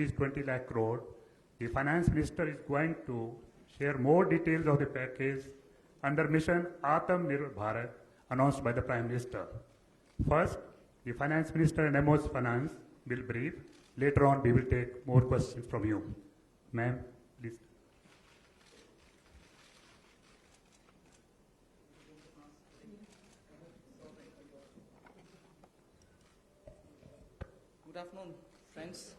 is 20 lakh crore. The finance minister is going to share more details of the package under mission Atmanirbhar Bharat announced by the Prime Minister. First, the finance minister and MO's finance will brief. Later on, we will take more questions from you. Ma'am, please. Good afternoon, friends.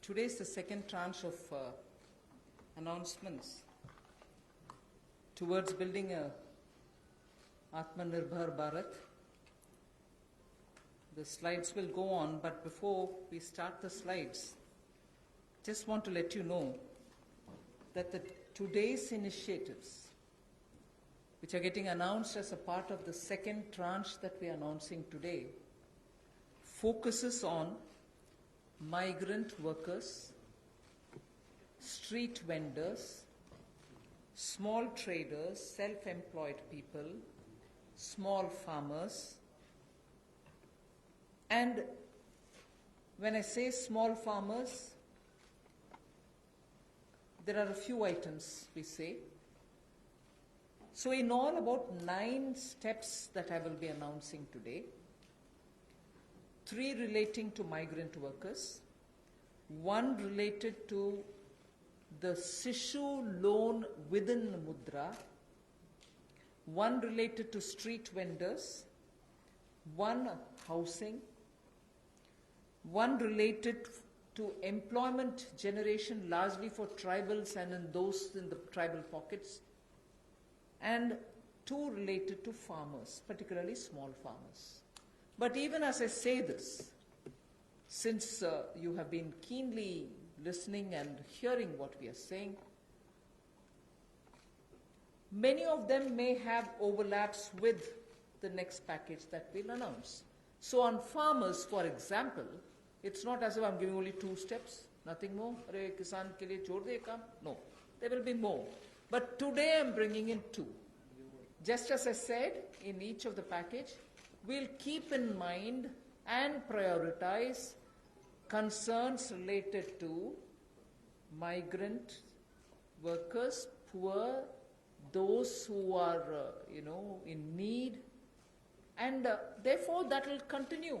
Today is the second tranche of announcements towards building a Atmanirbhar Bharat. The slides will go on, but before we start the slides, just want to let you know that today's initiatives, which are getting announced as a part of the second tranche that we are announcing today, focuses on migrant workers, street vendors, small traders, self-employed people, small farmers. And when I say small farmers, there are a few items we say. So in all, about 9 steps that I will be announcing today. 3 relating to migrant workers, 1 related to the Sishu loan within Mudra, 1 related to street vendors, 1 housing, 1 related to employment generation largely for tribals and in those in the tribal pockets, and 2 related to farmers, particularly small farmers. But even as I say this, since you have been keenly listening and hearing what we are saying, many of them may have overlaps with the next package that we'll announce. So on farmers, for example, it's not as if I'm giving only 2 steps, nothing more. Arey kisan ke liye chhod de kaam. No, there will be more. But today I'm bringing in 2. Just as I said, in each of the package, we'll keep in mind and prioritize concerns related to migrant workers, poor, those who are, in need, and therefore that will continue.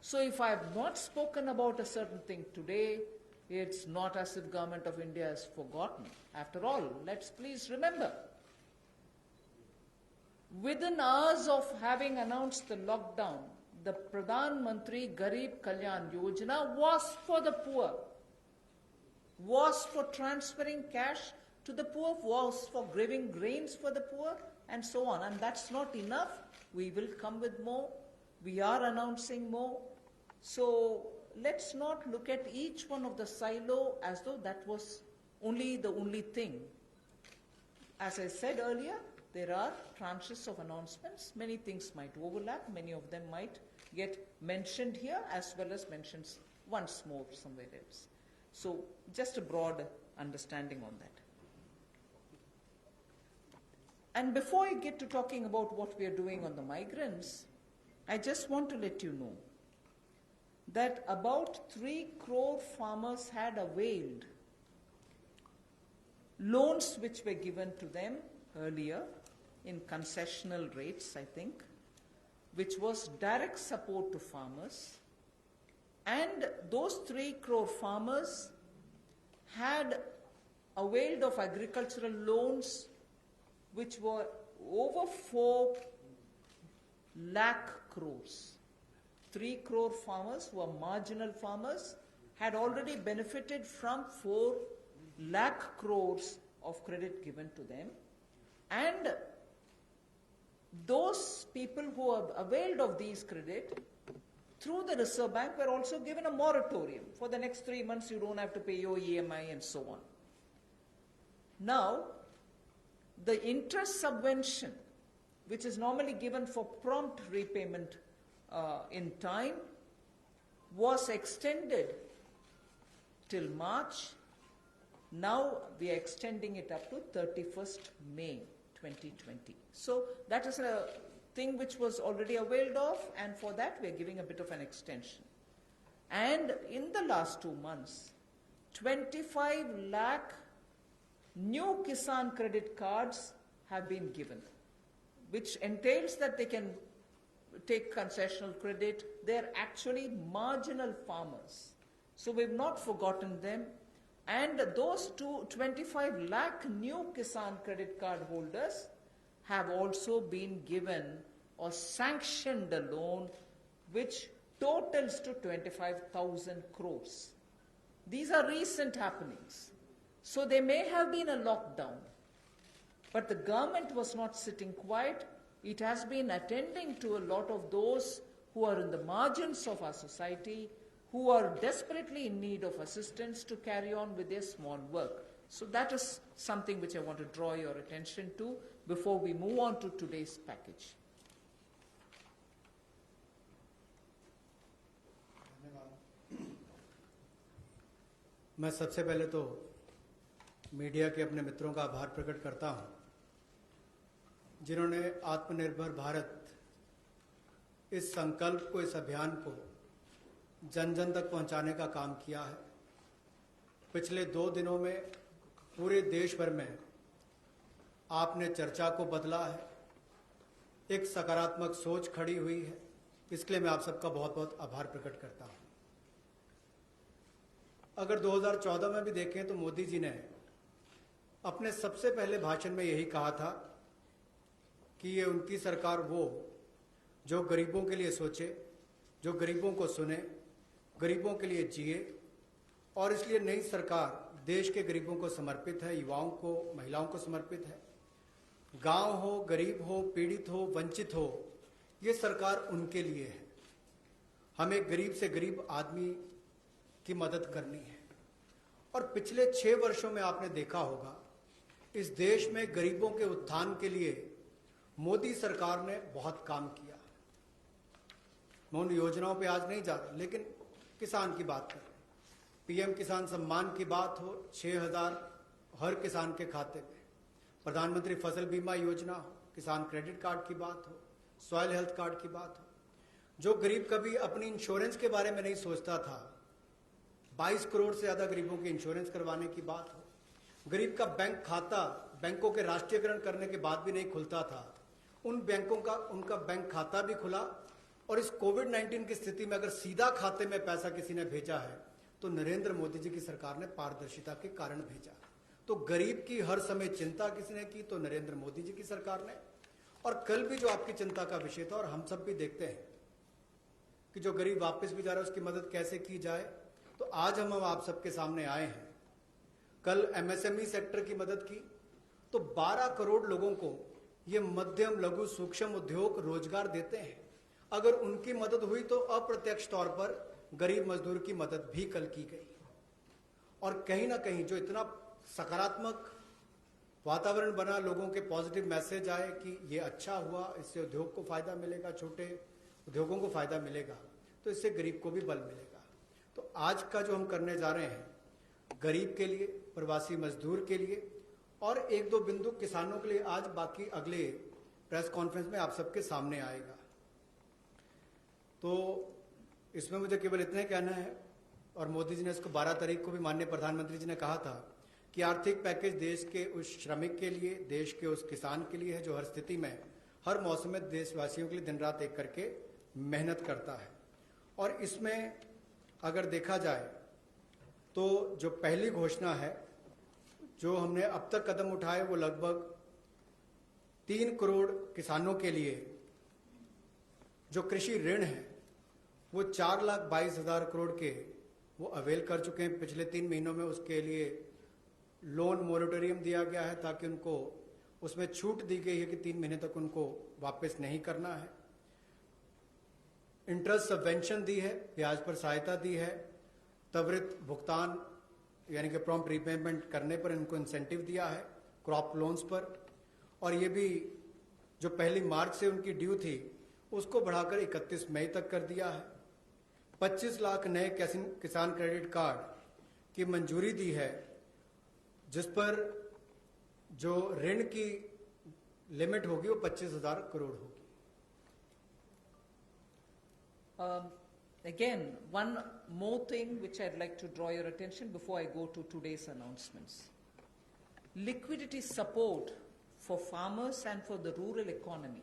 So if I have not spoken about a certain thing today, it's not as if Government of India has forgotten. After all, let's please remember, within hours of having announced the lockdown, the Pradhan Mantri Garib Kalyan Yojana was for the poor, was for transferring cash to the poor, was for giving grains for the poor, and so on. And that's not enough. We will come with more. We are announcing more. So let's not look at each one of the silo as though that was the only thing. As I said earlier, there are tranches of announcements. Many things might overlap. Many of them might get mentioned here as well as mentioned once more somewhere else. So just a broad understanding on that. And before I get to talking about what we are doing on the migrants, I just want to let you know that about 3 crore farmers had availed loans which were given to them earlier in concessional rates, I think, which was direct support to farmers. And those 3 crore farmers had availed of agricultural loans which were over 4 lakh crores. 3 crore farmers who are marginal farmers had already benefited from 4 lakh crores of credit given to them. And those people who have availed of these credit through the Reserve Bank were also given a moratorium. For the next 3 months, you don't have to pay your EMI and so on. Now, the interest subvention, which is normally given for prompt repayment in time, was extended till March. Now we are extending it up to 31st May 2020. So that is a thing which was already availed of, and for that we are giving a bit of an extension. And in the last 2 months, 25 lakh new Kisan credit cards have been given, which entails that they can take concessional credit. They're actually marginal farmers. So we've not forgotten them. And those 25 lakh new Kisan credit card holders have also been given or sanctioned a loan which totals to 25,000 crores. These are recent happenings. So there may have been a lockdown, but the government was not sitting quiet. It has been attending to a lot of those who are in the margins of our society, who are desperately in need of assistance to carry on with their small work. So that is something which I want to draw your attention to before we move on to today's package. मैं सबसे पहले तो media के अपने मित्रों का आभार प्रकट करता हूं, जिन्होंने आत्मनिर्भर भारत इस संकल्प को, इस अभियान को जन जन तक पहुंचाने का काम किया है। पिछले 2 दिनों में पूरे देश भर में आपने चर्चा को बदला है, एक सकारात्मक सोच खड़ी हुई है। इसके लिए मैं आप सबका बहुत बहुत आभार प्रकट करता हूं। अगर 2014 में भी देखें तो मोदी जी ने अपने सबसे पहले भाषण में यही कहा था कि ये उनकी सरकार वो जो गरीबों के लिए सोचे, जो गरीबों को सुने, गरीबों के लिए जिए, और इसलिए नई सरकार देश के गरीबों को समर्पित है, युवाओं को, महिलाओं को समर्पित है। गांव हो, गरीब हो, पीड़ित हो, वंचित हो, ये सरकार उनके लिए है। हमें गरीब से गरीब आदमी की मदद करनी है। और पिछले 6 वर्षों में आपने देखा होगा इस देश में गरीबों के उत्थान के लिए मोदी सरकार ने बहुत काम किया। मैं उन योजनाओं पे आज नहीं जा रहा, लेकिन किसान की बात करें, पीएम किसान सम्मान की बात हो, 6,000 हर किसान के खाते में, प्रधानमंत्री फसल बीमा योजना हो, किसान क्रेडिट कार्ड की बात हो, सॉइल हेल्थ कार्ड की बात हो। जो गरीब कभी अपनी इंश्योरेंस के बारे में नहीं सोचता था, 22 करोड़ से ज्यादा गरीबों की इंश्योरेंस करवाने की बात हो। गरीब का बैंक खाता बैंकों के राष्ट्रीयकरण करने के बाद भी नहीं खुलता था, उन बैंकों का उनका बैंक खाता भी खुला। और इस कोविड-19 की स्थिति में अगर सीधा खाते में पैसा किसी ने भेजा है तो नरेंद्र मोदी जी की सरकार ने पारदर्शिता के कारण भेजा। तो गरीब की हर समय चिंता किसने की? तो नरेंद्र मोदी जी की सरकार ने। और कल भी जो आपकी चिंता का विषय था, और हम सब भी देखते हैं कि जो गरीब वापस भी जा रहा है उसकी मदद कैसे की जाए, तो आज हम आप सबके सामने आए हैं। कल एमएसएमई सेक्टर की मदद की तो 12 करोड़ लोगों को ये मध्यम लघु सूक्ष्म उद्योग रोजगार देते हैं। अगर उनकी मदद हुई तो अप्रत्यक्ष तौर पर गरीब मजदूर की मदद भी कल की गई। और कहीं ना कहीं जो इतना सकारात्मक वातावरण बना, लोगों के पॉजिटिव मैसेज आए कि ये अच्छा हुआ, इससे उद्योग को फायदा मिलेगा, छोटे उद्योगों को फायदा मिलेगा, तो इससे गरीब को भी बल मिलेगा। तो आज का जो हम करने जा रहे हैं, गरीब के लिए, प्रवासी मजदूर के लिए और 1-2 बिंदु किसानों के लिए, आज बाकी अगले प्रेस कॉन्फ्रेंस में आप सबके सामने आएगा। तो इसमें मुझे केवल इतना ही कहना है, और मोदी जी ने इसको 12 तारीख को भी माननीय प्रधानमंत्री जी ने कहा था कि आर्थिक पैकेज देश के उस श्रमिक के लिए, देश के उस किसान के लिए है जो हर स्थिति में, हर मौसम में देशवासियों के लिए दिन रात एक करके मेहनत करता है। और इसमें अगर देखा जाए तो जो पहली घोषणा है जो हमने अब तक कदम उठाए, वो लगभग 3 करोड़ किसानों के लिए जो कृषि ऋण है वो 4,22,000 करोड़ के वो अवेल कर चुके हैं। पिछले 3 महीनों में उसके लिए लोन मोरेटोरियम दिया गया है ताकि उनको उसमें छूट दी गई है कि 3 महीने तक उनको वापस नहीं करना है। इंटरेस्ट सबवेंशन दी है, ब्याज पर सहायता दी है, त्वरित भुगतान यानी कि प्रॉम्प्ट रीपेमेंट करने पर इनको इंसेंटिव दिया है, क्रॉप लोन्स पर। और ये भी जो 1 मार्च से उनकी ड्यू थी उसको बढ़ाकर 31 मई तक कर दिया है। 25 लाख नए किसान क्रेडिट कार्ड की मंजूरी दी है, जिस पर जो ऋण की लिमिट होगी वो 25,000 करोड़ होगी। Again, one more thing which I'd like to draw your attention before I go to today's announcements. Liquidity support for farmers and for the rural economy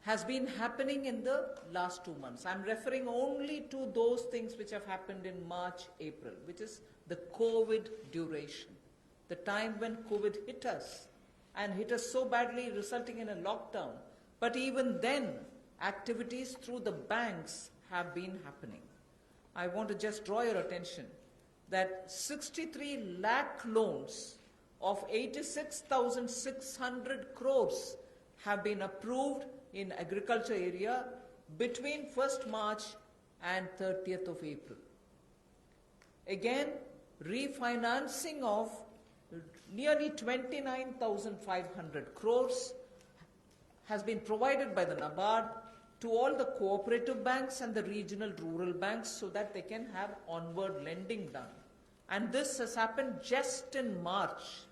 has been happening in the last 2 months. I'm referring only to those things which have happened in March, April, which is the COVID duration, the time when COVID hit us and hit us so badly, resulting in a lockdown. But even then, activities through the banks have been happening. I want to just draw your attention that 63 lakh loans of 86,600 crores have been approved in agriculture area between 1st March and 30th of April. Again, refinancing of nearly 29,500 crores has been provided by the NABARD to all the cooperative banks and the regional rural banks so that they can have onward lending done. And this has happened just in March.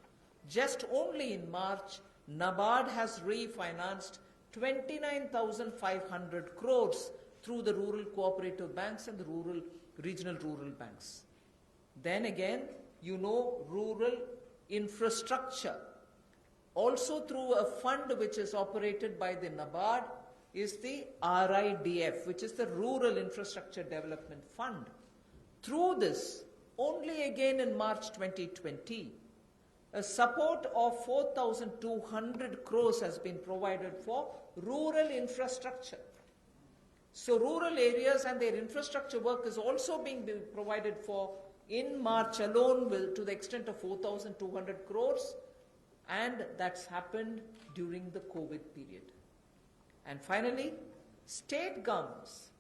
Just only in March, NABARD has refinanced 29,500 crores through the rural cooperative banks and the regional rural banks. Then again, you know, rural infrastructure, also through a fund which is operated by the NABARD, is the RIDF, which is the Rural Infrastructure Development Fund. Through this, only again in March 2020, a support of 4,200 crores has been provided for rural infrastructure. So rural areas and their infrastructure work is also being provided for in March alone to the extent of 4,200 crores, and that's happened during the COVID period. And finally, state governments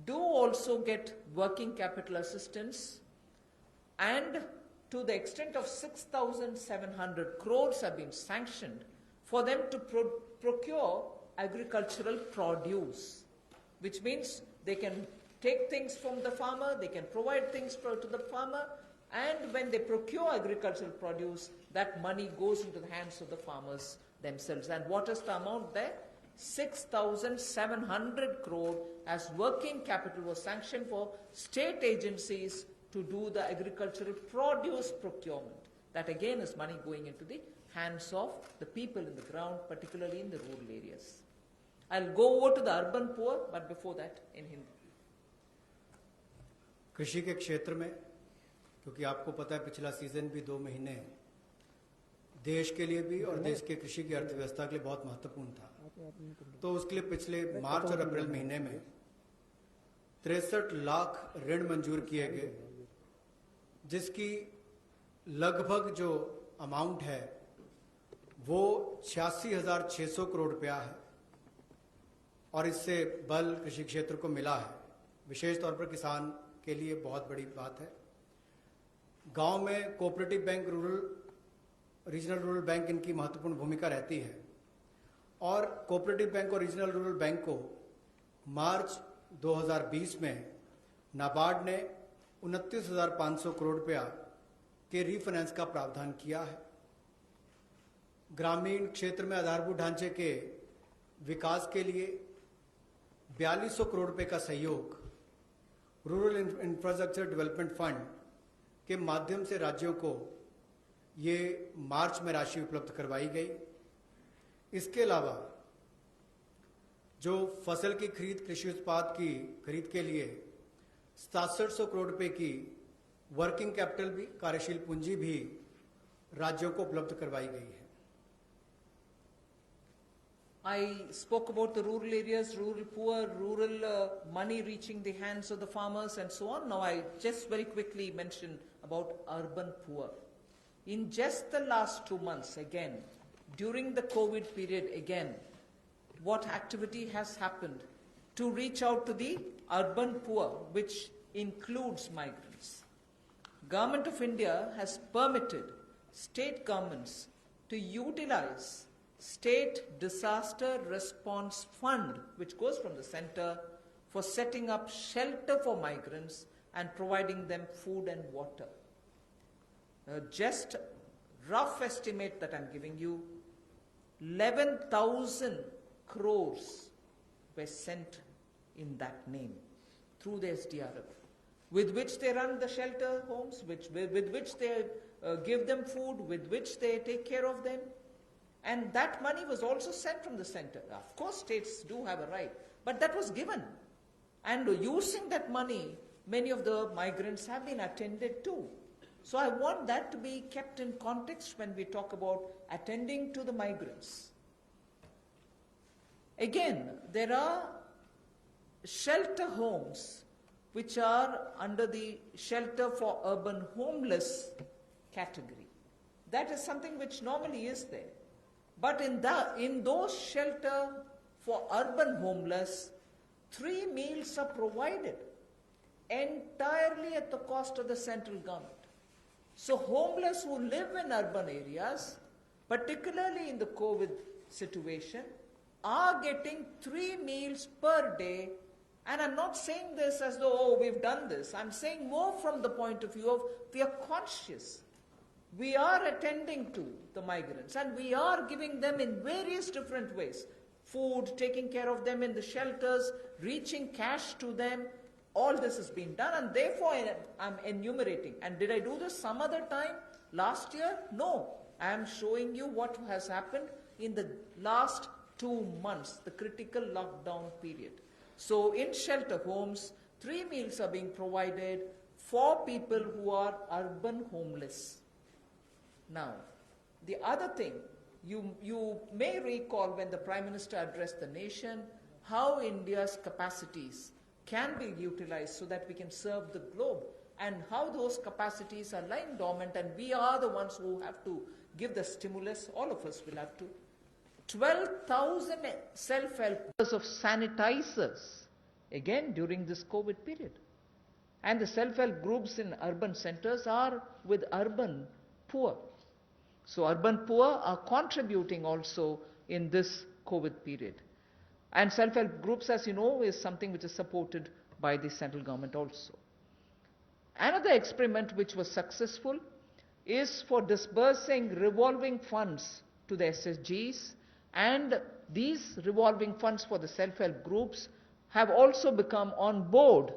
do also get working capital assistance, and to the extent of 6,700 crores have been sanctioned for them to procure agricultural produce, which means they can take things from the farmer, they can provide things to the farmer, and when they procure agricultural produce, that money goes into the hands of the farmers themselves. And what is the amount there? 6,700 crore as working capital was sanctioned for state agencies to do the agricultural produce procurement. That again is money going into the hands of the people in the ground, particularly in the rural areas. I'll go over to the urban poor, but before that in Hindi. कृषि के क्षेत्र में, क्योंकि आपको पता है पिछला season भी 2 महीने देश के लिए भी और देश के कृषि की अर्थव्यवस्था के लिए बहुत महत्वपूर्ण था, तो उसके लिए पिछले मार्च और अप्रैल महीने में 63 लाख ऋण मंजूर किए गए, जिसकी लगभग जो अमाउंट है वो 86,600 करोड़ रुपया है, और इससे बल कृषि क्षेत्र को मिला है। विशेष तौर पर किसान के लिए बहुत बड़ी बात है। गांव में cooperative bank, regional rural bank इनकी महत्वपूर्ण भूमिका रहती है, और कोऑपरेटिव बैंक और रीजनल रूरल बैंक को मार्च 2020 में नाबार्ड ने 29,500 करोड़ रुपया के रीफाइनेंस का प्रावधान किया है। ग्रामीण क्षेत्र में आधारभूत ढांचे के विकास के लिए 4200 करोड़ रुपए का सहयोग रूरल इंफ्रास्ट्रक्चर डेवलपमेंट फंड के माध्यम से राज्यों को ये मार्च में राशि उपलब्ध करवाई गई। इसके अलावा जो फसल की खरीद, कृषि उत्पाद की खरीद के लिए 6700 करोड़ रुपए की वर्किंग कैपिटल भी, कार्यशील पूंजी भी राज्यों को उपलब्ध करवाई गई है। I spoke about the rural areas, rural poor, rural money reaching the hands of the farmers and so on. Now I just very quickly mention about urban poor. In just the last 2 months, again, during the COVID period, again, what activity has happened to reach out to the urban poor, which includes migrants? Government of India has permitted state governments to utilize State Disaster Response Fund, which goes from the center, for setting up shelter for migrants and providing them food and water. Just rough estimate that I'm giving you, 11,000 crores were sent in that name through the SDRF, with which they run the shelter homes, with which they give them food, with which they take care of them. And that money was also sent from the center. Of course, states do have a right, but that was given. And using that money, many of the migrants have been attended to. So I want that to be kept in context when we talk about attending to the migrants. Again, there are shelter homes which are under the shelter for urban homeless category. That is something which normally is there. But in those shelter for urban homeless, 3 meals are provided entirely at the cost of the central government. So homeless who live in urban areas, particularly in the COVID situation, are getting 3 meals per day. And I'm not saying this as though, oh, we've done this. I'm saying more from the point of view of we are conscious. We are attending to the migrants and we are giving them in various different ways. Food, taking care of them in the shelters, reaching cash to them. All this has been done and therefore I'm enumerating. And did I do this some other time? Last year? No. I am showing you what has happened in the last 2 months, the critical lockdown period. So in shelter homes, 3 meals are being provided for people who are urban homeless. Now, the other thing, you may recall when the Prime Minister addressed the nation, how India's capacities can be utilized so that we can serve the globe, and how those capacities are lying dormant, and we are the ones who have to give the stimulus, all of us will have to. 12,000 self-help of sanitizers, again during this COVID period. And the self-help groups in urban centers are with urban poor. So urban poor are contributing also in this COVID period. And self-help groups, as you know, is something which is supported by the central government also. Another experiment which was successful is for disbursing revolving funds to the SSGs, and these revolving funds for the self-help groups have also become on board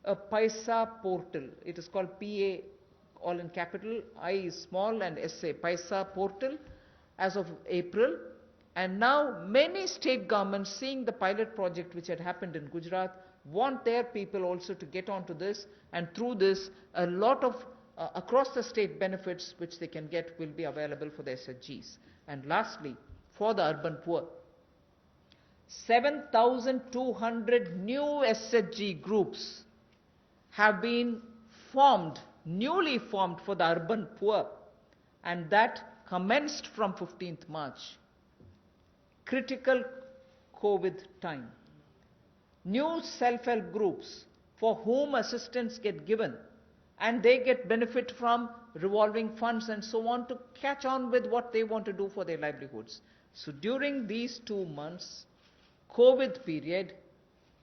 a Paisa portal. It is called PA, all in capital, I is small and SA, Paisa portal, as of April. And now many state governments, seeing the pilot project which had happened in Gujarat, want their people also to get onto this, and through this a lot of across the state benefits which they can get will be available for the SHGs. And lastly, for the urban poor, 7,200 new SHG groups have been formed, newly formed for the urban poor, and that commenced from 15th March. Critical COVID time. New self-help groups for whom assistance get given, and they get benefit from revolving funds and so on to catch on with what they want to do for their livelihoods. So during these 2 months, COVID period,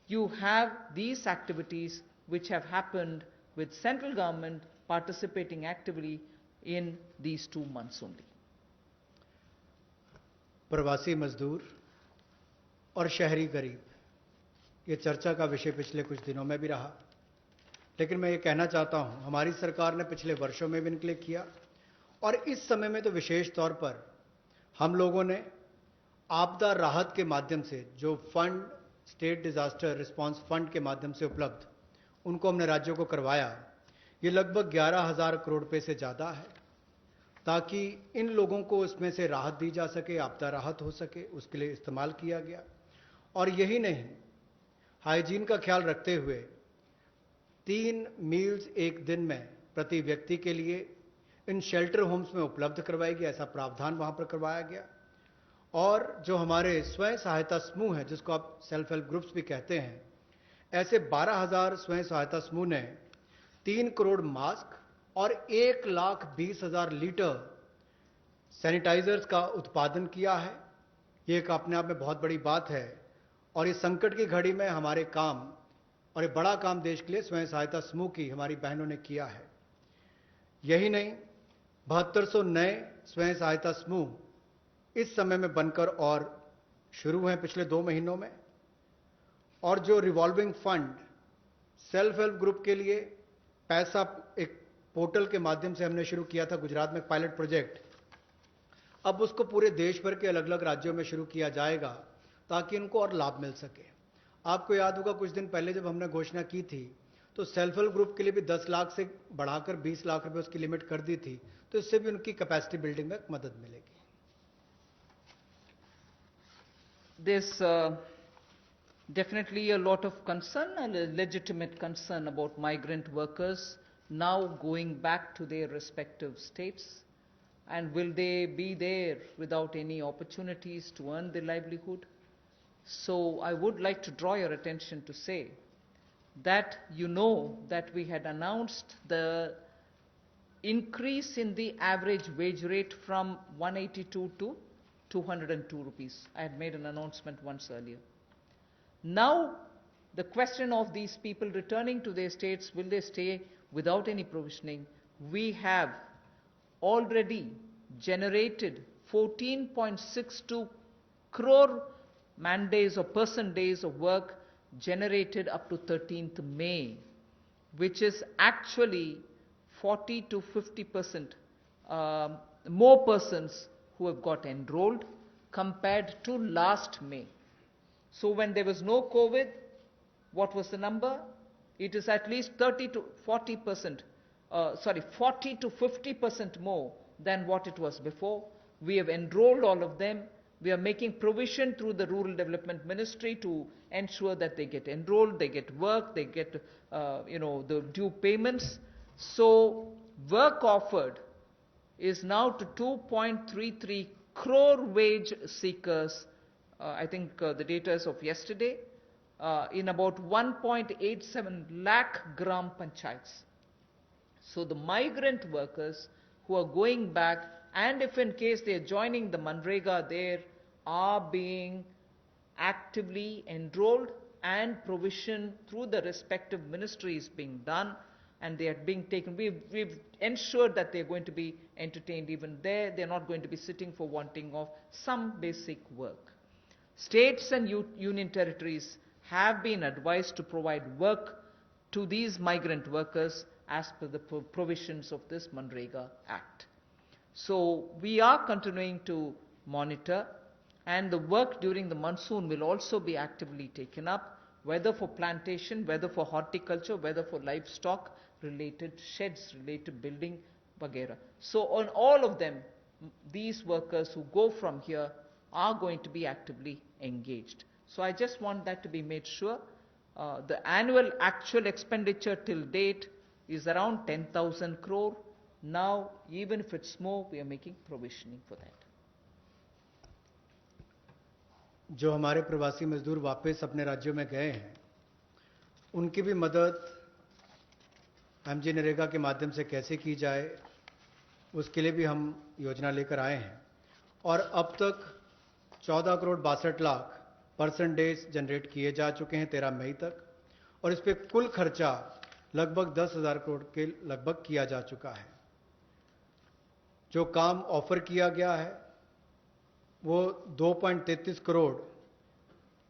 you have these activities which have happened with central government participating actively in these 2 months only. प्रवासी मजदूर और शहरी गरीब, ये चर्चा का विषय पिछले कुछ दिनों में भी रहा। लेकिन मैं ये कहना चाहता हूं, हमारी सरकार ने पिछले वर्षों में भी इनके लिए किया, और इस समय में तो विशेष तौर पर हम लोगों ने आपदा राहत के माध्यम से जो fund, state disaster response fund के माध्यम से उपलब्ध, उनको हमने राज्यों को करवाया। ये लगभग 11,000 करोड़ रुपए से ज़्यादा है, ताकि इन लोगों को इसमें से राहत दी जा सके, आपदा राहत हो सके, उसके लिए इस्तेमाल किया गया। और यही नहीं, हाइजीन का ख्याल रखते हुए 3 मील्स एक दिन में प्रति व्यक्ति के लिए इन शेल्टर होम्स में उपलब्ध करवाएगी, ऐसा प्रावधान वहां पर करवाया गया। और जो हमारे स्वयं सहायता समूह हैं, जिसको आप सेल्फ हेल्प ग्रुप्स भी कहते हैं, ऐसे 12,000 स्वयं सहायता समूह ने 3 करोड़ मास्क और 1,20,000 लीटर सैनिटाइजर्स का उत्पादन किया है। ये एक अपने आप में बहुत बड़ी बात है, और इस संकट की घड़ी में हमारे काम, और ये बड़ा काम देश के लिए स्वयं सहायता समूह की हमारी बहनों ने किया है। यही नहीं, 7200 नए स्वयं सहायता समूह इस समय में बनकर और शुरू हैं पिछले 2 महीनों में, और जो revolving fund self help group के लिए पैसा एक पोर्टल के माध्यम से हमने शुरू किया था गुजरात में पायलट प्रोजेक्ट, अब उसको पूरे देश भर के अलग अलग राज्यों में शुरू किया जाएगा ताकि उनको और लाभ मिल सके। आपको याद होगा कुछ दिन पहले जब हमने घोषणा की थी तो सेल्फ हेल्प ग्रुप के लिए भी 10 लाख से बढ़ाकर 20 लाख रुपए उसकी लिमिट कर दी थी, तो इससे भी उनकी कैपेसिटी बिल्डिंग में मदद मिलेगी। There's definitely a lot of concern, and a legitimate concern about migrant workers now going back to their respective states. And will they be there without any opportunities to earn their livelihood? So I would like to draw your attention to say that you know that we had announced the increase in the average wage rate from 182 to 202 rupees. I had made an announcement once earlier. Now, the question of these people returning to their states, will they stay without any provisioning? We have already generated 14.62 crore man days or person days of work generated up to 13th May, which is actually 40 to 50% more persons who have got enrolled compared to last May. So when there was no COVID, what was the number? It is at least 30 to 40%, 40 to 50% more than what it was before. We have enrolled all of them. We are making provision through the Rural Development Ministry to ensure that they get enrolled, they get work, they get the due payments. So work offered is now to 2.33 crore wage seekers. I think the data is of yesterday, in about 1.87 lakh gram panchayats. So the migrant workers who are going back, and if in case they are joining the Manrega, there are being actively enrolled and provision through the respective ministries being done, and they are being taken. We've ensured that they're going to be entertained even there. They're not going to be sitting for wanting of some basic work. States and union territories have been advised to provide work to these migrant workers as per the provisions of this Manrega Act. So we are continuing to monitor, and the work during the monsoon will also be actively taken up, whether for plantation, whether for horticulture, whether for livestock related sheds, related building, vagera. So on all of them, these workers who go from here are going to be actively engaged. So I just want that to be made sure. The annual actual expenditure till date is around 10,000 crore. Now, even if it's more, we are making provisioning for that. जो हमारे प्रवासी मजदूर वापस अपने राज्यों में गए हैं, उनकी भी मदद एमजी नरेगा के माध्यम से कैसे की जाए, उसके लिए भी हम योजना लेकर आए हैं। और अब तक 14 crore 62 lakh person days generate किए जा चुके हैं 13 मई तक, और इस पर कुल खर्चा लगभग 10,000 करोड़ के लगभग किया जा चुका है। जो काम ऑफर किया गया है वो 2.33 करोड़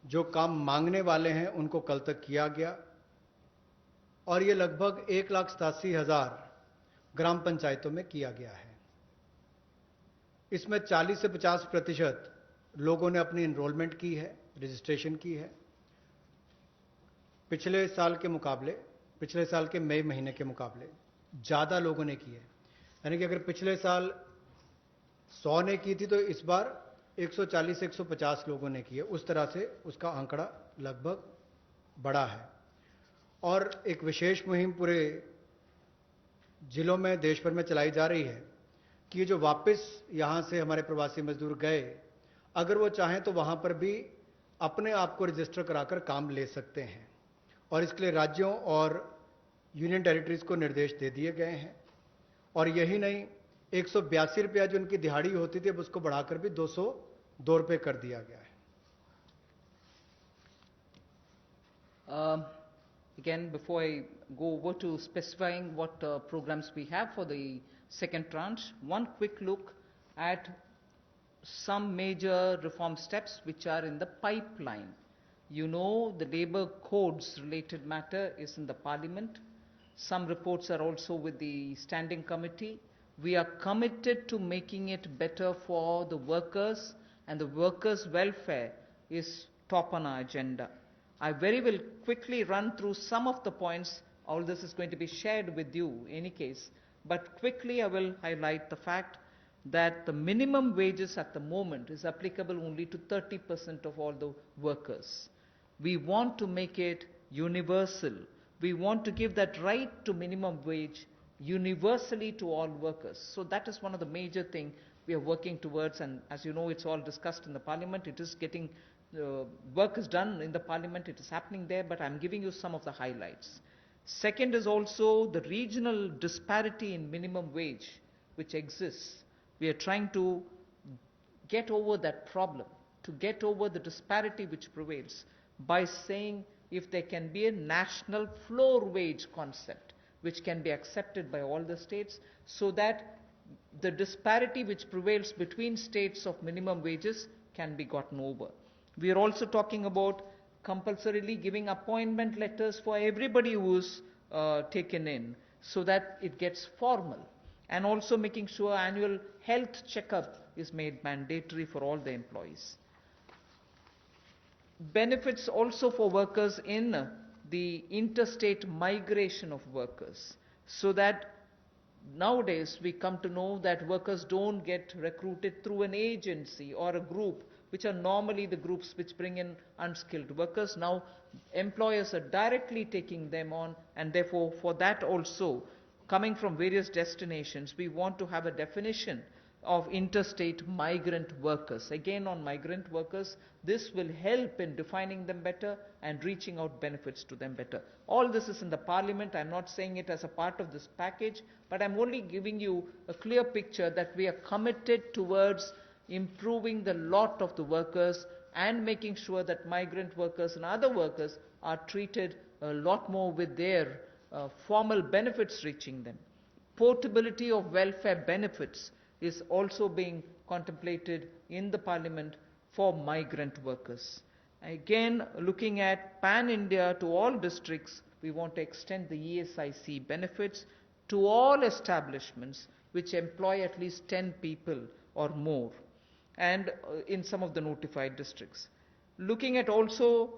जो काम मांगने वाले हैं उनको कल तक किया गया, और ये लगभग 1,87,000 ग्राम पंचायतों में किया गया है। इसमें 40 से 50% लोगों ने अपनी एनरोलमेंट की है, रजिस्ट्रेशन की है। पिछले साल के मई महीने के मुकाबले ज़्यादा लोगों ने की है। यानी कि अगर पिछले साल 100 ने की थी तो इस बार 140 से 150 लोगों ने की है। उस तरह से उसका आंकड़ा लगभग बड़ा है। और एक विशेष मुहिम पूरे जिलों में देश भर में चलाई जा रही है कि ये जो वापस यहाँ से हमारे प्रवासी मजदूर गए, अगर वो चाहें तो वहाँ पर भी अपने आप को रजिस्टर कराकर काम ले सकते हैं, और इसके लिए राज्यों और यूनियन टेरिटरीज को निर्देश दे दिए गए हैं। और यही नहीं, 182 रुपया जो उनकी दिहाड़ी होती थी अब उसको बढ़ाकर भी 202 रुपये कर दिया गया है। Again, before I go over to specifying what programs we have for the second tranche, one quick look at some major reform steps which are in the pipeline. You know, the labor codes related matter is in the parliament. Some reports are also with the standing committee. We are committed to making it better for the workers, and the workers' welfare is top on our agenda. I very will quickly run through some of the points. All this is going to be shared with you in any case, but quickly I will highlight the fact that the minimum wages at the moment is applicable only to 30% of all the workers. We want to make it universal. We want to give that right to minimum wage universally to all workers. So that is one of the major things we are working towards, and as you know, it's all discussed in the parliament. It is getting, work is done in the parliament, it is happening there, but I'm giving you some of the highlights. Second is also the regional disparity in minimum wage which exists. We are trying to get over that problem, to get over the disparity which prevails by saying if there can be a national floor wage concept which can be accepted by all the states, so that the disparity which prevails between states of minimum wages can be gotten over. We are also talking about compulsorily giving appointment letters for everybody who is taken in, so that it gets formal, and also making sure annual health checkup is made mandatory for all the employees. Benefits also for workers in the interstate migration of workers, so that nowadays we come to know that workers don't get recruited through an agency or a group, which are normally the groups which bring in unskilled workers. Now employers are directly taking them on, and therefore for that also, coming from various destinations, we want to have a definition of interstate migrant workers. Again, on migrant workers, this will help in defining them better and reaching out benefits to them better. All this is in the parliament. I'm not saying it as a part of this package, but I'm only giving you a clear picture that we are committed towards improving the lot of the workers and making sure that migrant workers and other workers are treated a lot more with their formal benefits reaching them. Portability of welfare benefits is also being contemplated in the parliament for migrant workers. Again, looking at pan-India to all districts, we want to extend the ESIC benefits to all establishments which employ at least 10 people or more, and in some of the notified districts. Looking at also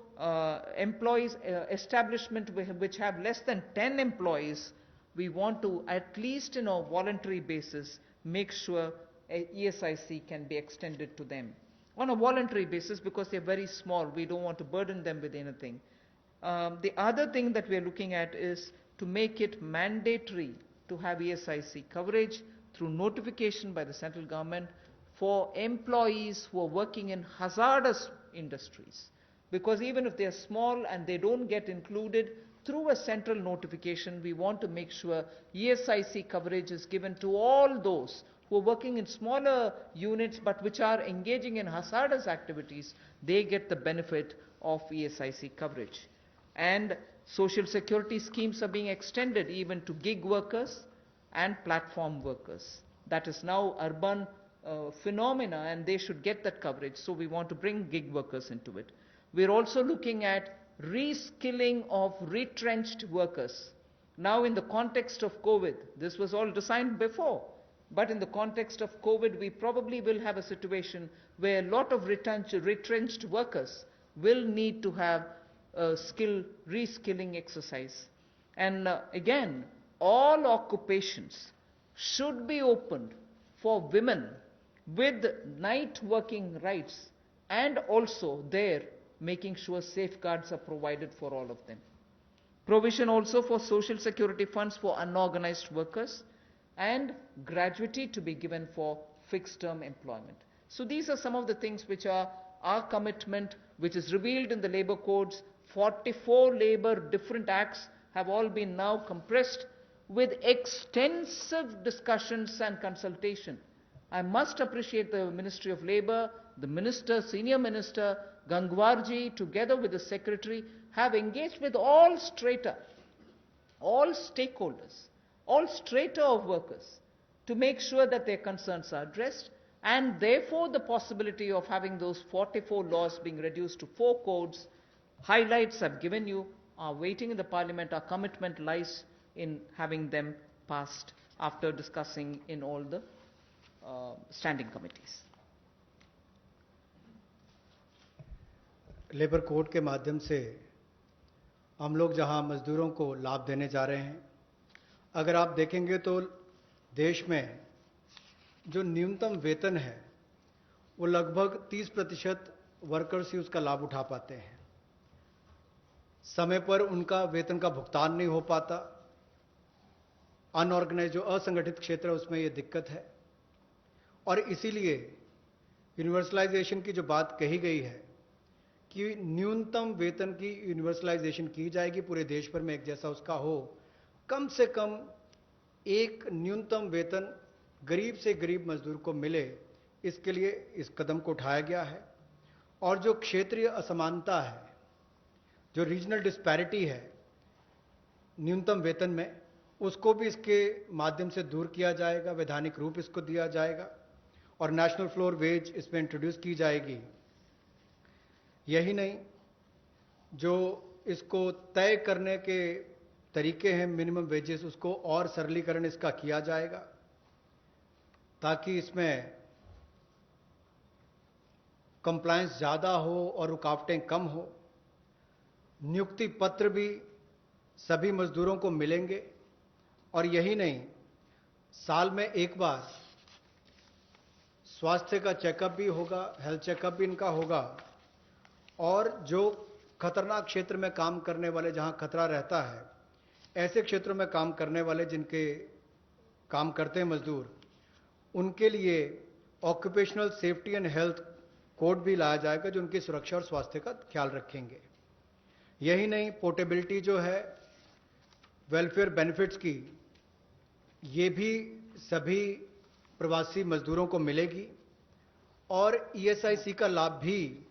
employees, establishment which have less than 10 employees, we want to, at least in a voluntary basis, make sure ESIC can be extended to them. On a voluntary basis, because they're very small, we don't want to burden them with anything. The other thing that we're looking at is to make it mandatory to have ESIC coverage through notification by the central government for employees who are working in hazardous industries. Because even if they are small and they don't get included through a central notification, we want to make sure ESIC coverage is given to all those who are working in smaller units but which are engaging in hazardous activities. They get the benefit of ESIC coverage. And social security schemes are being extended even to gig workers and platform workers. That is now urban phenomena, and they should get that coverage. So we want to bring gig workers into it. We're also looking at reskilling of retrenched workers. Now in the context of COVID, this was all designed before, but in the context of COVID, we probably will have a situation where a lot of retrenched workers will need to have a reskilling exercise. And again, all occupations should be opened for women with night working rights, and also there making sure safeguards are provided for all of them. Provision also for social security funds for unorganized workers, and gratuity to be given for fixed term employment. So these are some of the things which are our commitment, which is revealed in the labor codes. 44 labor different acts have all been now compressed with extensive discussions and consultation. I must appreciate the Ministry of Labour, the Minister, Senior Minister Gangwarji, together with the Secretary, have engaged with all strata, all stakeholders, all strata of workers, to make sure that their concerns are addressed, and therefore the possibility of having those 44 laws being reduced to 4 codes highlights I've given you are waiting in the Parliament. Our commitment lies in having them passed after discussing in all the standing committees. Labour code के माध्यम से हम लोग जहां मजदूरों को लाभ देने जा रहे हैं, अगर आप देखेंगे तो देश में जो न्यूनतम वेतन है वो लगभग 30% वर्कर्स ही उसका लाभ उठा पाते हैं। समय पर उनका वेतन का भुगतान नहीं हो पाता। अनऑर्गेनाइज जो असंगठित क्षेत्र है उसमें ये दिक्कत है, और इसीलिए यूनिवर्सलाइजेशन की जो बात कही गई है कि न्यूनतम वेतन की यूनिवर्सलाइजेशन की जाएगी, पूरे देश भर में एक जैसा उसका हो, कम से कम एक न्यूनतम वेतन गरीब से गरीब मजदूर को मिले, इसके लिए इस कदम को उठाया गया है। और जो क्षेत्रीय असमानता है, जो रीजनल डिस्पैरिटी है न्यूनतम वेतन में, उसको भी इसके माध्यम से दूर किया जाएगा, वैधानिक रूप इसको दिया जाएगा और नेशनल फ्लोर वेज इसमें इंट्रोड्यूस की जाएगी। यही नहीं, जो इसको तय करने के तरीके हैं मिनिमम वेजेस, उसको और सरलीकरण इसका किया जाएगा ताकि इसमें कंप्लायंस ज़्यादा हो और रुकावटें कम हो। नियुक्ति पत्र भी सभी मजदूरों को मिलेंगे, और यही नहीं, साल में एक बार स्वास्थ्य का चेकअप भी होगा, हेल्थ चेकअप भी इनका होगा। और जो खतरनाक क्षेत्र में काम करने वाले, जहां खतरा रहता है, ऐसे क्षेत्रों में काम करने वाले जिनके काम करते हैं मजदूर, उनके लिए occupational safety and health code भी लाया जाएगा जो उनकी सुरक्षा और स्वास्थ्य का ख्याल रखेंगे। यही नहीं, पोर्टेबिलिटी जो है वेलफेयर बेनिफिट्स की, ये भी सभी प्रवासी मजदूरों को मिलेगी। और ईएसआईसी का लाभ भी,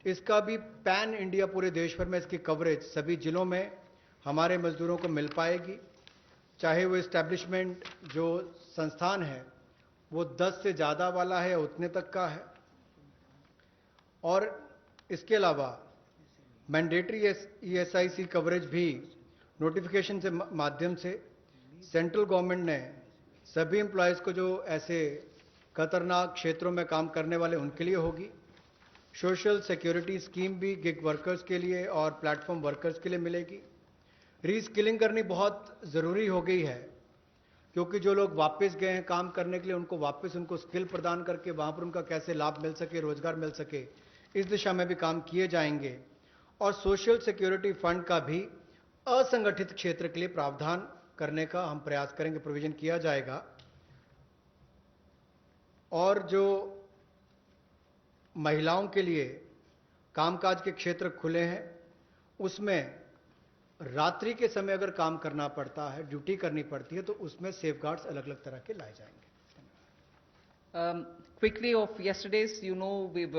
इसका भी पैन इंडिया पूरे देश भर में इसकी कवरेज सभी जिलों में हमारे मजदूरों को मिल पाएगी। चाहे वो इस्टेब्लिशमेंट जो संस्थान है वो 10 से ज़्यादा वाला है, उतने तक का है। और इसके अलावा मैंडेटरी ईएसआईसी कवरेज भी नोटिफिकेशन से माध्यम से सेंट्रल गवर्नमेंट ने सभी एम्प्लॉयज़ को, जो ऐसे खतरनाक क्षेत्रों में काम करने वाले, उनके लिए होगी। सोशल सिक्योरिटी स्कीम भी गिग वर्कर्स के लिए और प्लेटफॉर्म वर्कर्स के लिए मिलेगी। रीस्किलिंग करनी बहुत ज़रूरी हो गई है, क्योंकि जो लोग वापस गए हैं काम करने के लिए, उनको वापस उनको स्किल प्रदान करके वहाँ पर उनका कैसे लाभ मिल सके, रोजगार मिल सके, इस दिशा में भी काम किए जाएंगे। और सोशल सिक्योरिटी फंड का भी असंगठित क्षेत्र के लिए प्रावधान करने का हम प्रयास करेंगे, प्रोविजन किया जाएगा। और जो महिलाओं के लिए कामकाज के क्षेत्र खुले हैं, उसमें रात्रि के समय अगर काम करना पड़ता है, ड्यूटी करनी पड़ती है, तो उसमें सेफगार्ड्स अलग अलग तरह के लाए जाएंगे। Quickly of yesterday's, you know, we've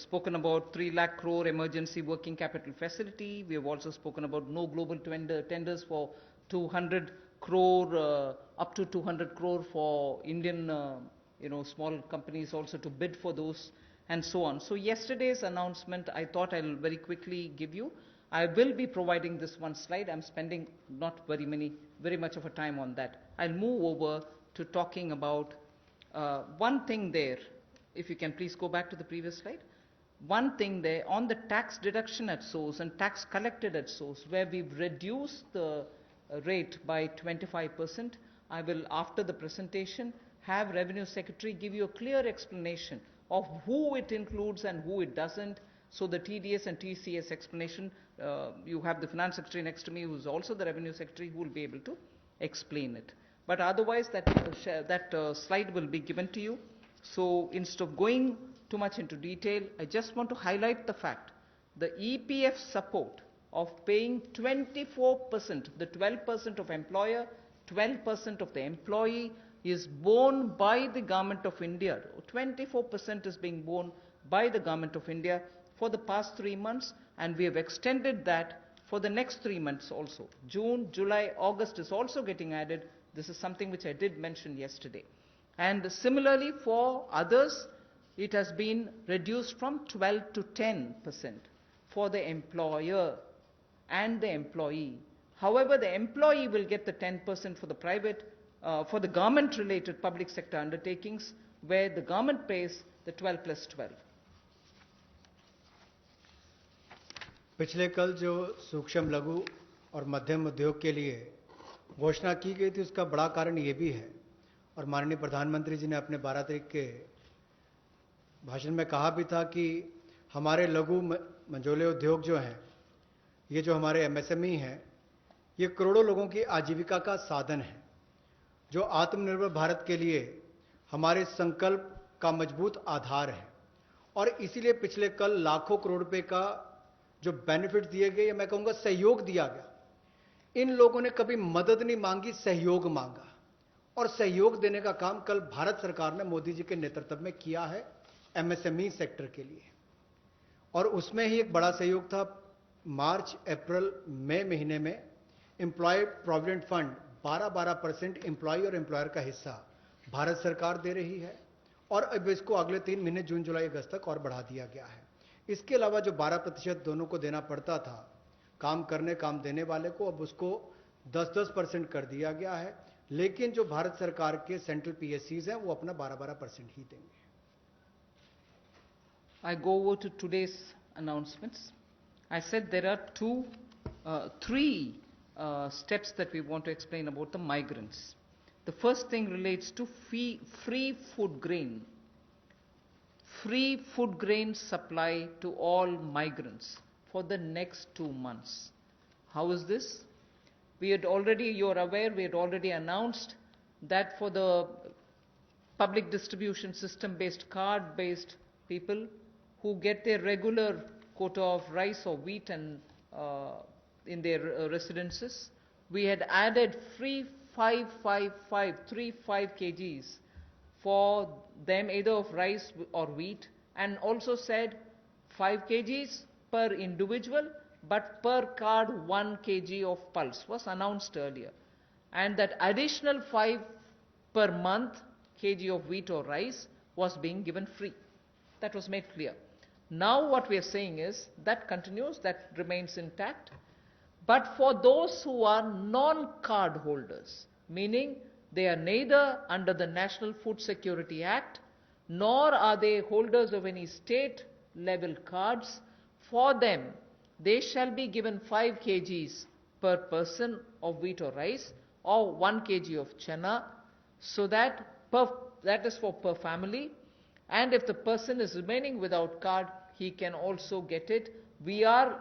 spoken about 3 lakh crore emergency working capital facility. We have also spoken about no global tenders for 200 crore, up to 200 crore for Indian, small companies also to bid for those, and so on. So yesterday's announcement, I thought I'll very quickly give you. I will be providing this one slide. I'm spending not very much of a time on that. I'll move over to talking about one thing there. If you can please go back to the previous slide. One thing there on the tax deduction at source and tax collected at source, where we've reduced the rate by 25%. I will, after the presentation, have Revenue Secretary give you a clear explanation of who it includes and who it doesn't. So the TDS and TCS explanation, you have the Finance Secretary next to me, who is also the Revenue Secretary, who will be able to explain it. But otherwise, that slide will be given to you. So instead of going too much into detail, I just want to highlight the fact the EPF support of paying 24%, the 12% of employer, 12% of the employee, is borne by the Government of India. 24% is being borne by the Government of India for the past 3 months, and we have extended that for the next 3 months also. June, July, August is also getting added. This is something which I did mention yesterday. And similarly for others, it has been reduced from 12 to 10%. for the employer and the employee. However, the employee will get the 10% for the private, for the government-related public sector undertakings, where the government pays the 12 plus 12. पिछले कल जो सूक्ष्म लघु और मध्यम उद्योग के लिए घोषणा की गई थी, उसका बड़ा कारण ये भी है, और माननीय प्रधानमंत्री जी ने अपने 12 तारीख के भाषण में कहा भी था कि हमारे लघु मंझोले उद्योग जो हैं, ये जो हमारे एमएसएमई हैं, ये करोड़ों लोगों की आजीविका का साधन है, जो आत्मनिर्भर भारत के लिए हमारे संकल्प का मजबूत आधार है। और इसीलिए पिछले कल लाखों करोड़ रुपए का जो बेनिफिट दिए गए, मैं कहूंगा सहयोग दिया गया। इन लोगों ने कभी मदद नहीं मांगी, सहयोग मांगा, और सहयोग देने का काम कल भारत सरकार ने मोदी जी के नेतृत्व में किया है एमएसएमई सेक्टर के लिए। और उसमें ही एक बड़ा सहयोग था, मार्च अप्रैल मई महीने में एम्प्लॉय प्रोविडेंट फंड 12% एम्प्लॉय और एम्प्लॉयर का हिस्सा भारत सरकार दे रही है, और अब इसको अगले 3 महीने जून जुलाई अगस्त तक और बढ़ा दिया गया है। इसके अलावा जो 12% दोनों को देना पड़ता था काम देने वाले को, अब उसको 10% कर दिया गया है। लेकिन जो भारत सरकार के सेंट्रल पीएससीज हैं, वो अपना 12% ही देंगे। I go over to today's announcements. I said there are three steps that we want to explain about the migrants. The first thing relates to free food grain. Free food grain supply to all migrants for the next 2 months. How is this? You're aware, we had already announced that for the public distribution system based, card based people who get their regular quota of rice or wheat and in their residences, we had added free 5 kgs for them, either of rice or wheat, and also said 5 kgs per individual, but per card 1 kg of pulse was announced earlier. And that additional 5 per month kg of wheat or rice was being given free. That was made clear. Now what we are saying is that continues, that remains intact. But for those who are non-card holders, meaning they are neither under the National Food Security Act, nor are they holders of any state level cards, for them they shall be given 5 kgs per person of wheat or rice, or 1 kg of chana, so that is for per family. And if the person is remaining without card, he can also get it. We are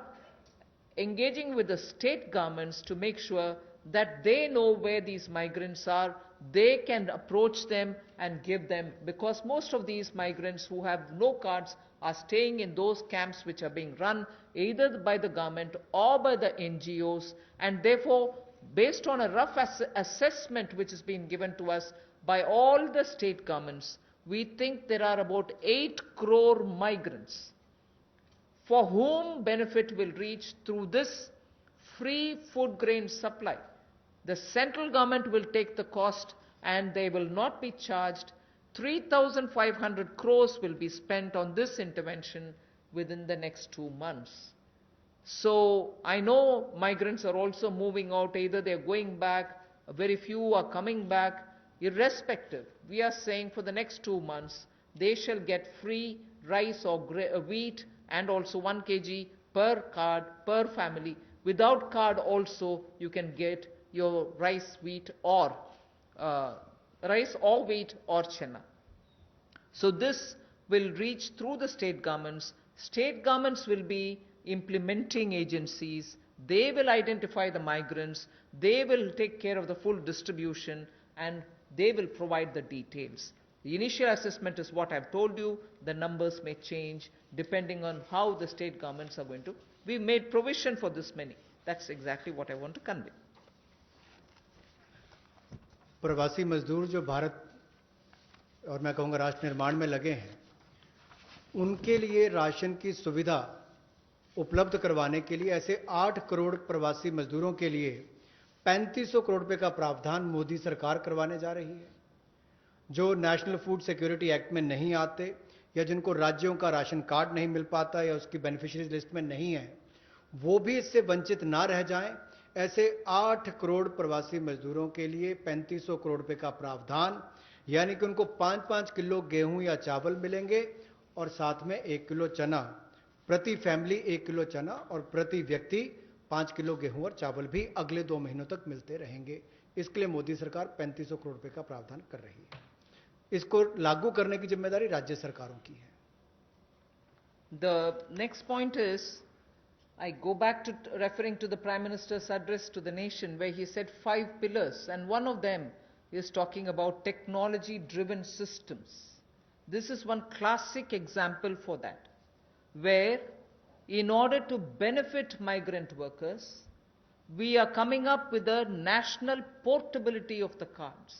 engaging with the state governments to make sure that they know where these migrants are, they can approach them and give them, because most of these migrants who have no cards are staying in those camps which are being run either by the government or by the NGOs, and therefore, based on a rough assessment which has been given to us by all the state governments, we think there are about 8 crore migrants for whom benefit will reach through this free food grain supply. The central government will take the cost and they will not be charged. 3,500 crores will be spent on this intervention within the next 2 months. So I know migrants are also moving out, either they're going back, very few are coming back. Irrespective, we are saying for the next 2 months, they shall get free rice or wheat and also 1 kg per card, per family. Without card also, you can get your rice, wheat or wheat or chana. So this will reach through the state governments. State governments will be implementing agencies. They will identify the migrants. They will take care of the full distribution, and they will provide the details. The initial assessment is what I've told you. The numbers may change depending on how the state governments are going to. We've made provision for this many. That's exactly what I want to convey. प्रवासी मजदूर जो भारत और मैं कहूँगा राष्ट्र निर्माण में लगे हैं, उनके लिए राशन की सुविधा उपलब्ध करवाने के लिए ऐसे 8 करोड़ प्रवासी मजदूरों के लिए 3500 करोड़ रुपए का प्रावधान मोदी सरकार करवाने जा रही है, जो नेशनल फूड सिक्योरिटी एक्ट में नहीं आते या जिनको राज्यों का राशन कार्ड नहीं मिल पाता या उसकी बेनिफिशियरीज लिस्ट में नहीं है, वो भी इससे वंचित ना रह जाएं। ऐसे 8 करोड़ प्रवासी मजदूरों के लिए 3500 करोड़ रुपए का प्रावधान, यानी कि उनको 5-5 किलो गेहूं या चावल मिलेंगे और साथ में 1 किलो चना, प्रति फैमिली 1 किलो चना और प्रति व्यक्ति 5 किलो गेहूं और चावल भी अगले 2 महीनों तक मिलते रहेंगे। इसके लिए मोदी सरकार 3500 करोड़ रुपए का प्रावधान कर रही है। इसको लागू करने की जिम्मेदारी राज्य सरकारों की है। The next point is, I go back to referring to the Prime Minister's address to the nation where he said 5 pillars, and one of them is talking about technology-driven systems. This is one classic example for that, where in order to benefit migrant workers, we are coming up with a national portability of the cards,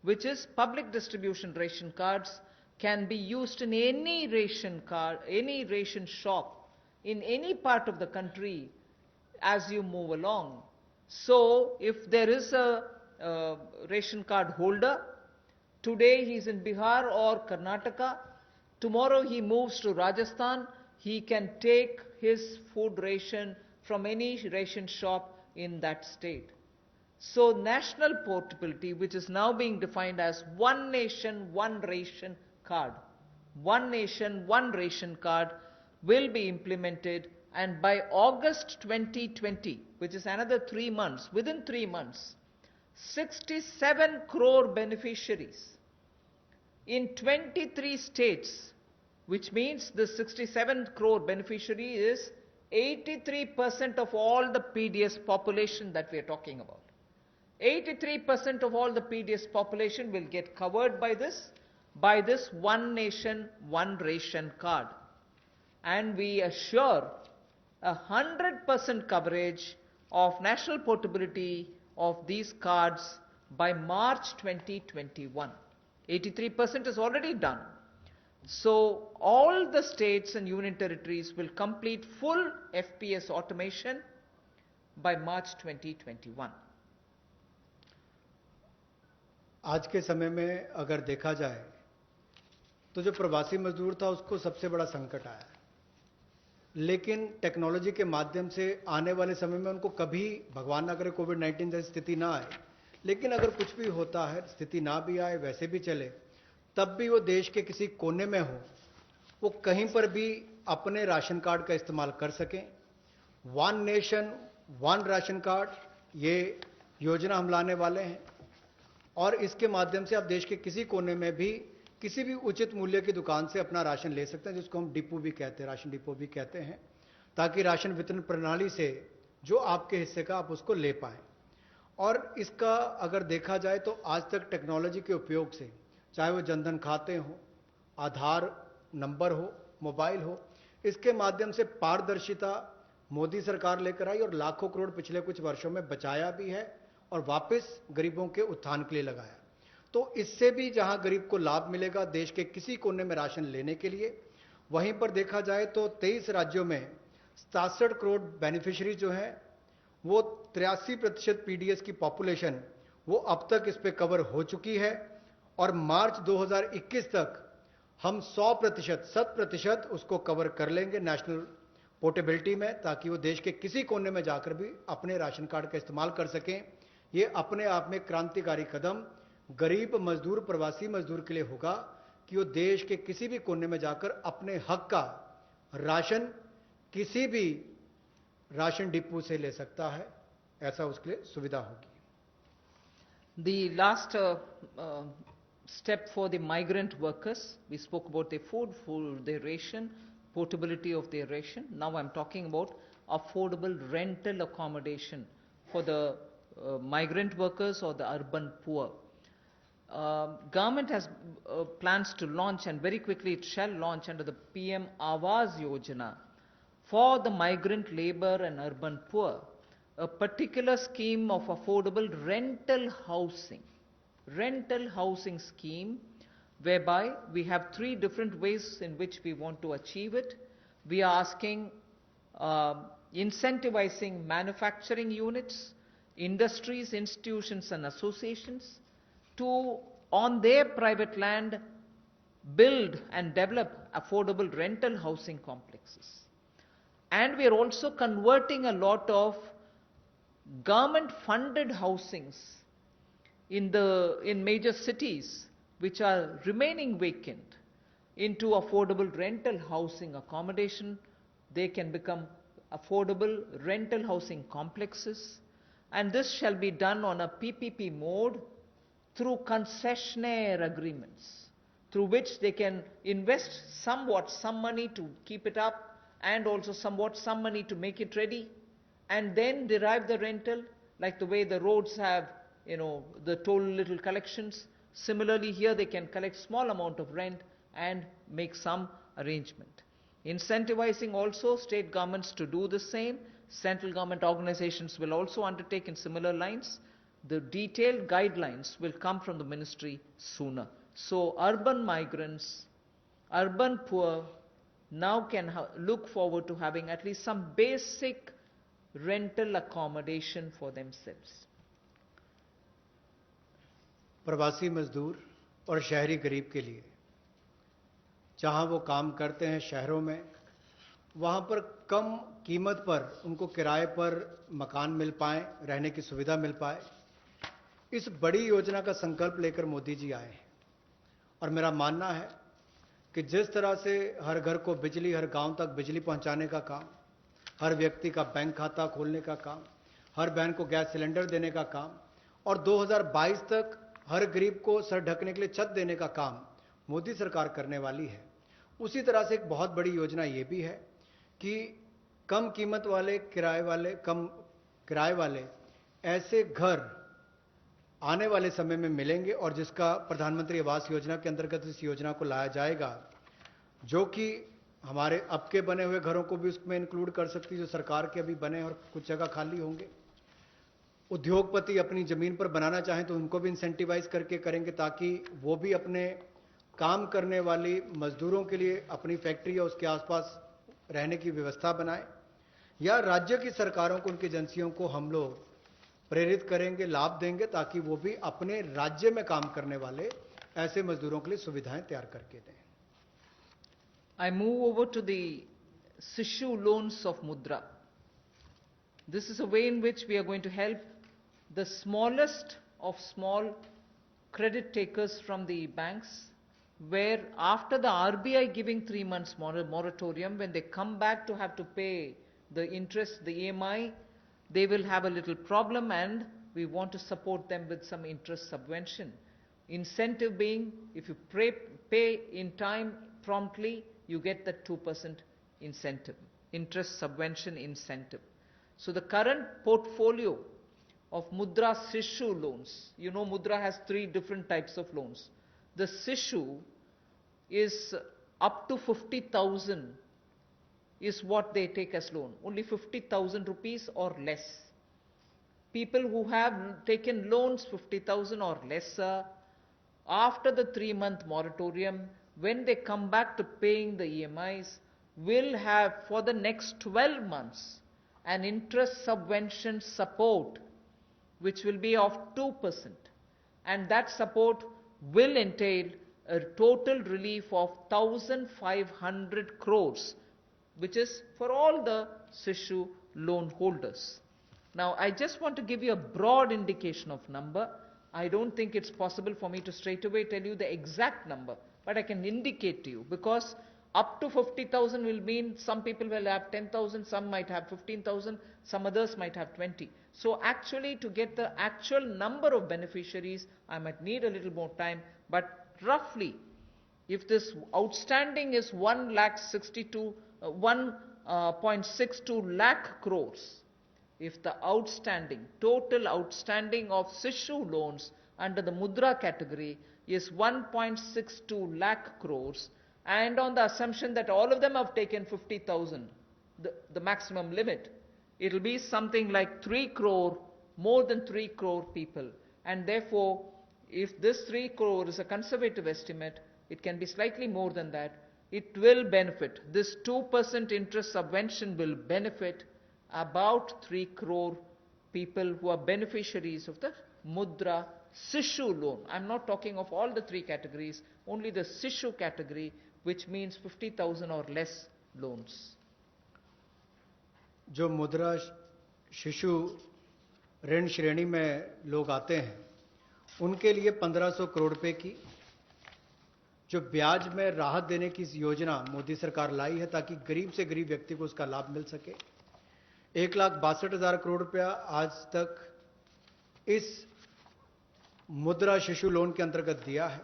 which is public distribution ration cards can be used in any ration card, any ration shop in any part of the country as you move along. So if there is a ration card holder, today he is in Bihar or Karnataka, tomorrow he moves to Rajasthan, he can take his food ration from any ration shop in that state. So national portability, which is now being defined as one nation, one ration card, one nation, one ration card, will be implemented, and by August 2020, which is another 3 months, within 3 months, 67 crore beneficiaries in 23 states, which means the 67 crore beneficiary is 83% of all the PDS population that we are talking about. 83% of all the PDS population will get covered by this one nation, one ration card. And we assure 100% coverage of national portability of these cards by March 2021. 83% is already done. So all the states and union territories will complete full FPS automation by March 2021. आज के समय में अगर देखा जाए तो जो प्रवासी मजदूर था उसको सबसे बड़ा संकट आया, लेकिन टेक्नोलॉजी के माध्यम से आने वाले समय में उनको कभी, भगवान ना करे, कोविड-19 जैसी स्थिति ना आए, लेकिन अगर कुछ भी होता है, स्थिति ना भी आए, वैसे भी चले, तब भी वो देश के किसी कोने में हो, वो कहीं पर भी अपने राशन कार्ड का इस्तेमाल कर सकें। One nation one ration card, ये योजना हम लाने वाले हैं और इसके माध्यम से आप देश के किसी कोने में भी किसी भी उचित मूल्य की दुकान से अपना राशन ले सकते हैं, जिसको हम डिपो भी कहते हैं, राशन डिपो भी कहते हैं, ताकि राशन वितरण प्रणाली से जो आपके हिस्से का आप उसको ले पाएं। और इसका अगर देखा जाए तो आज तक टेक्नोलॉजी के उपयोग से, चाहे वो जनधन खाते हो, आधार नंबर हो, मोबाइल हो, इसके माध्यम से पारदर्शिता मोदी सरकार लेकर आई और लाखों करोड़ पिछले कुछ वर्षों में बचाया भी है और वापस गरीबों के उत्थान के लिए लगाया। तो इससे भी जहां गरीब को लाभ मिलेगा देश के किसी कोने में राशन लेने के लिए, वहीं पर देखा जाए तो 23 राज्यों में 67 करोड़ बेनिफिशियरी जो हैं, वो 83% पीडीएस की पॉपुलेशन वो अब तक इस पे कवर हो चुकी है और मार्च 2021 तक हम 100% उसको कवर कर लेंगे नेशनल पोर्टेबिलिटी में, ताकि वो देश के किसी कोने में जाकर भी अपने राशन कार्ड का इस्तेमाल कर सकें। ये अपने आप में क्रांतिकारी कदम गरीब मजदूर, प्रवासी मजदूर के लिए होगा कि वो देश के किसी भी कोने में जाकर अपने हक का राशन किसी भी राशन डिपो से ले सकता है, ऐसा उसके लिए सुविधा होगी। The last step for the migrant workers, we spoke about their food, their ration, portability of their ration. Now I'm talking about affordable rental accommodation for the migrant workers or the urban poor. Government has plans to launch, and very quickly it shall launch under the PM Awas Yojana for the migrant labor and urban poor, a particular scheme of affordable rental housing scheme, whereby we have 3 different ways in which we want to achieve it. We are asking incentivizing manufacturing units, industries, institutions and associations to, on their private land, build and develop affordable rental housing complexes. And we are also converting a lot of government-funded housings in major cities which are remaining vacant into affordable rental housing accommodation. They can become affordable rental housing complexes, and this shall be done on a PPP mode through concessionaire agreements, through which they can invest somewhat some money to keep it up and also somewhat some money to make it ready, and then derive the rental, like the way the roads have, the toll little collections. Similarly, here they can collect small amount of rent and make some arrangement. Incentivizing also state governments to do the same. Central government organizations will also undertake in similar lines. The detailed guidelines will come from the ministry sooner. So urban migrants, urban poor now can look forward to having at least some basic rental accommodation for themselves. प्रवासी मजदूर और शहरी गरीब के लिए जहां वो काम करते हैं शहरों में, वहां पर कम कीमत पर उनको किराए पर मकान मिल पाए, रहने की सुविधा मिल पाए, इस बड़ी योजना का संकल्प लेकर मोदी जी आए हैं। और मेरा मानना है कि जिस तरह से हर घर को बिजली, हर गांव तक बिजली पहुंचाने का काम, हर व्यक्ति का बैंक खाता खोलने का काम, हर बहन को गैस सिलेंडर देने का काम, और 2022 तक हर गरीब को सर ढकने के लिए छत देने का काम मोदी सरकार करने वाली है, उसी तरह से एक बहुत बड़ी योजना ये भी है कि कम कीमत वाले, कम किराए वाले ऐसे घर आने वाले समय में मिलेंगे, और जिसका प्रधानमंत्री आवास योजना के अंतर्गत इस योजना को लाया जाएगा, जो कि हमारे अब के बने हुए घरों को भी उसमें इंक्लूड कर सकती है, जो सरकार के अभी बने और कुछ जगह खाली होंगे। उद्योगपति अपनी जमीन पर बनाना चाहें तो उनको भी इंसेंटिवाइज करके करेंगे, ताकि वो भी अपने काम करने वाली मजदूरों के लिए अपनी फैक्ट्री या उसके आसपास रहने की व्यवस्था बनाए, या राज्य की सरकारों को, उनकी एजेंसियों को हम लोग प्रेरित करेंगे, लाभ देंगे, ताकि वो भी अपने राज्य में काम करने वाले ऐसे मजदूरों के लिए सुविधाएं तैयार करके दें। I move over to the Sishu loans of Mudra. This is a way in which we are going to help the smallest of small credit takers from the banks, where after the RBI giving 3 months moratorium, when they come back to have to pay the interest, the EMI, they will have a little problem, and we want to support them with some interest subvention. Incentive being, if you pay in time promptly, you get the 2% incentive, interest subvention incentive. So the current portfolio of Mudra Sishu loans, Mudra has 3 different types of loans. The Sishu is up to 50,000 is what they take as loan, only 50,000 rupees or less. People who have taken loans 50,000 or lesser, after the 3-month moratorium, when they come back to paying the EMIs, will have for the next 12 months an interest subvention support which will be of 2%, and that support will entail a total relief of 1,500 crores, which is for all the Sishu loan holders. Now, I just want to give you a broad indication of number. I don't think it's possible for me to straight away tell you the exact number, but I can indicate to you, because up to 50,000 will mean some people will have 10,000, some might have 15,000, some others might have 20. So actually, to get the actual number of beneficiaries, I might need a little more time, but roughly, if this outstanding is 1.62 lakh crores, if the total outstanding of Sishu loans under the Mudra category is 1.62 lakh crores, and on the assumption that all of them have taken 50,000, the maximum limit, it will be something like 3 crore, more than 3 crore people. And therefore, if this 3 crore is a conservative estimate, it can be slightly more than that. It will benefit. This 2% interest subvention will benefit about 3 crore people who are beneficiaries of the Mudra Sishu loan. I'm not talking of all the three categories, only the Sishu category, which means 50,000 or less loans. जो मुद्रा शिशु ऋण श्रेणी में लोग आते हैं उनके लिए 1500 करोड़ रुपए की जो ब्याज में राहत देने की योजना मोदी सरकार लाई है ताकि गरीब से गरीब व्यक्ति को उसका लाभ मिल सके। 1,62,000 करोड़ रुपया आज तक इस मुद्रा शिशु लोन के अंतर्गत दिया है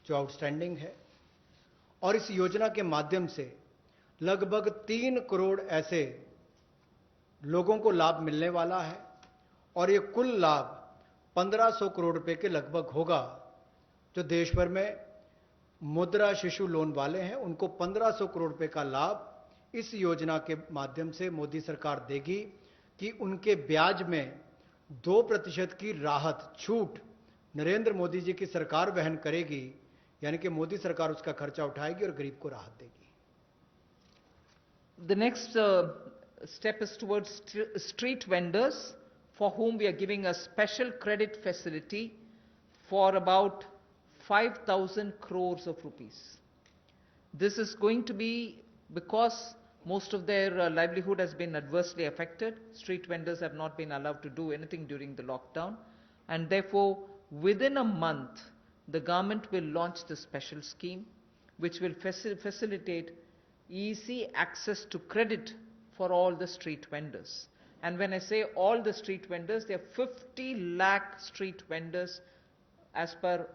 जो आउटस्टैंडिंग है, और इस योजना के माध्यम से लगभग 3 करोड़ ऐसे लोगों को लाभ मिलने वाला है और ये कुल लाभ 1500 करोड़ रुपए के लगभग होगा। जो देश भर में मुद्रा शिशु लोन वाले हैं उनको 1500 करोड़ रुपए का लाभ इस योजना के माध्यम से मोदी सरकार देगी कि उनके ब्याज में 2% की राहत छूट नरेंद्र मोदी जी की सरकार वहन करेगी, यानी कि मोदी सरकार उसका खर्चा उठाएगी और गरीब को राहत देगी। The next step is towards street vendors, for whom we are giving a special credit facility for about 5,000 crores of rupees. This is going to be because most of their livelihood has been adversely affected. Street vendors have not been allowed to do anything during the lockdown, and therefore within a month the government will launch the special scheme which will facilitate easy access to credit for all the street vendors. And when I say all the street vendors, there are 50 lakh street vendors as per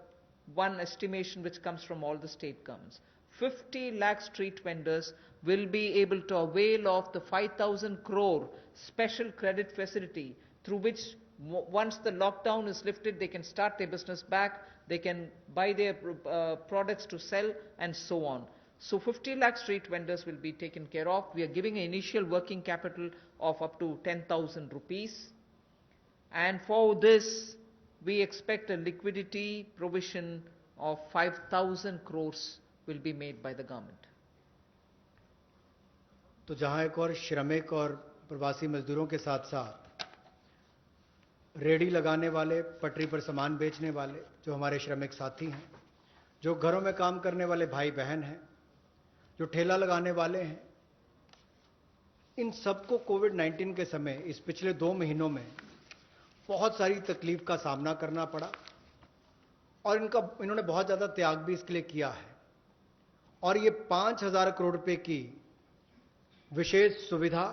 one estimation which comes from all the state governments. 50 lakh street vendors will be able to avail of the 5,000 crore special credit facility, through which once the lockdown is lifted, they can start their business back, they can buy their products to sell, and so on. So 50 lakh street vendors will be taken care of. We are giving an initial working capital of up to 10,000 rupees. And for this, we expect a liquidity provision of 5,000 crores will be made by the government. तो जहां एक और श्रमिक और प्रवासी मजदूरों के साथ साथ रेडी लगाने वाले, पटरी पर सामान बेचने वाले जो हमारे श्रमिक साथी हैं, जो घरों में काम करने वाले भाई बहन हैं, जो ठेला लगाने वाले हैं, इन सबको कोविड-19 के समय इस पिछले 2 महीनों में बहुत सारी तकलीफ का सामना करना पड़ा और इन्होंने बहुत ज़्यादा त्याग भी इसके लिए किया है। और ये 5,000 करोड़ रुपए की विशेष सुविधा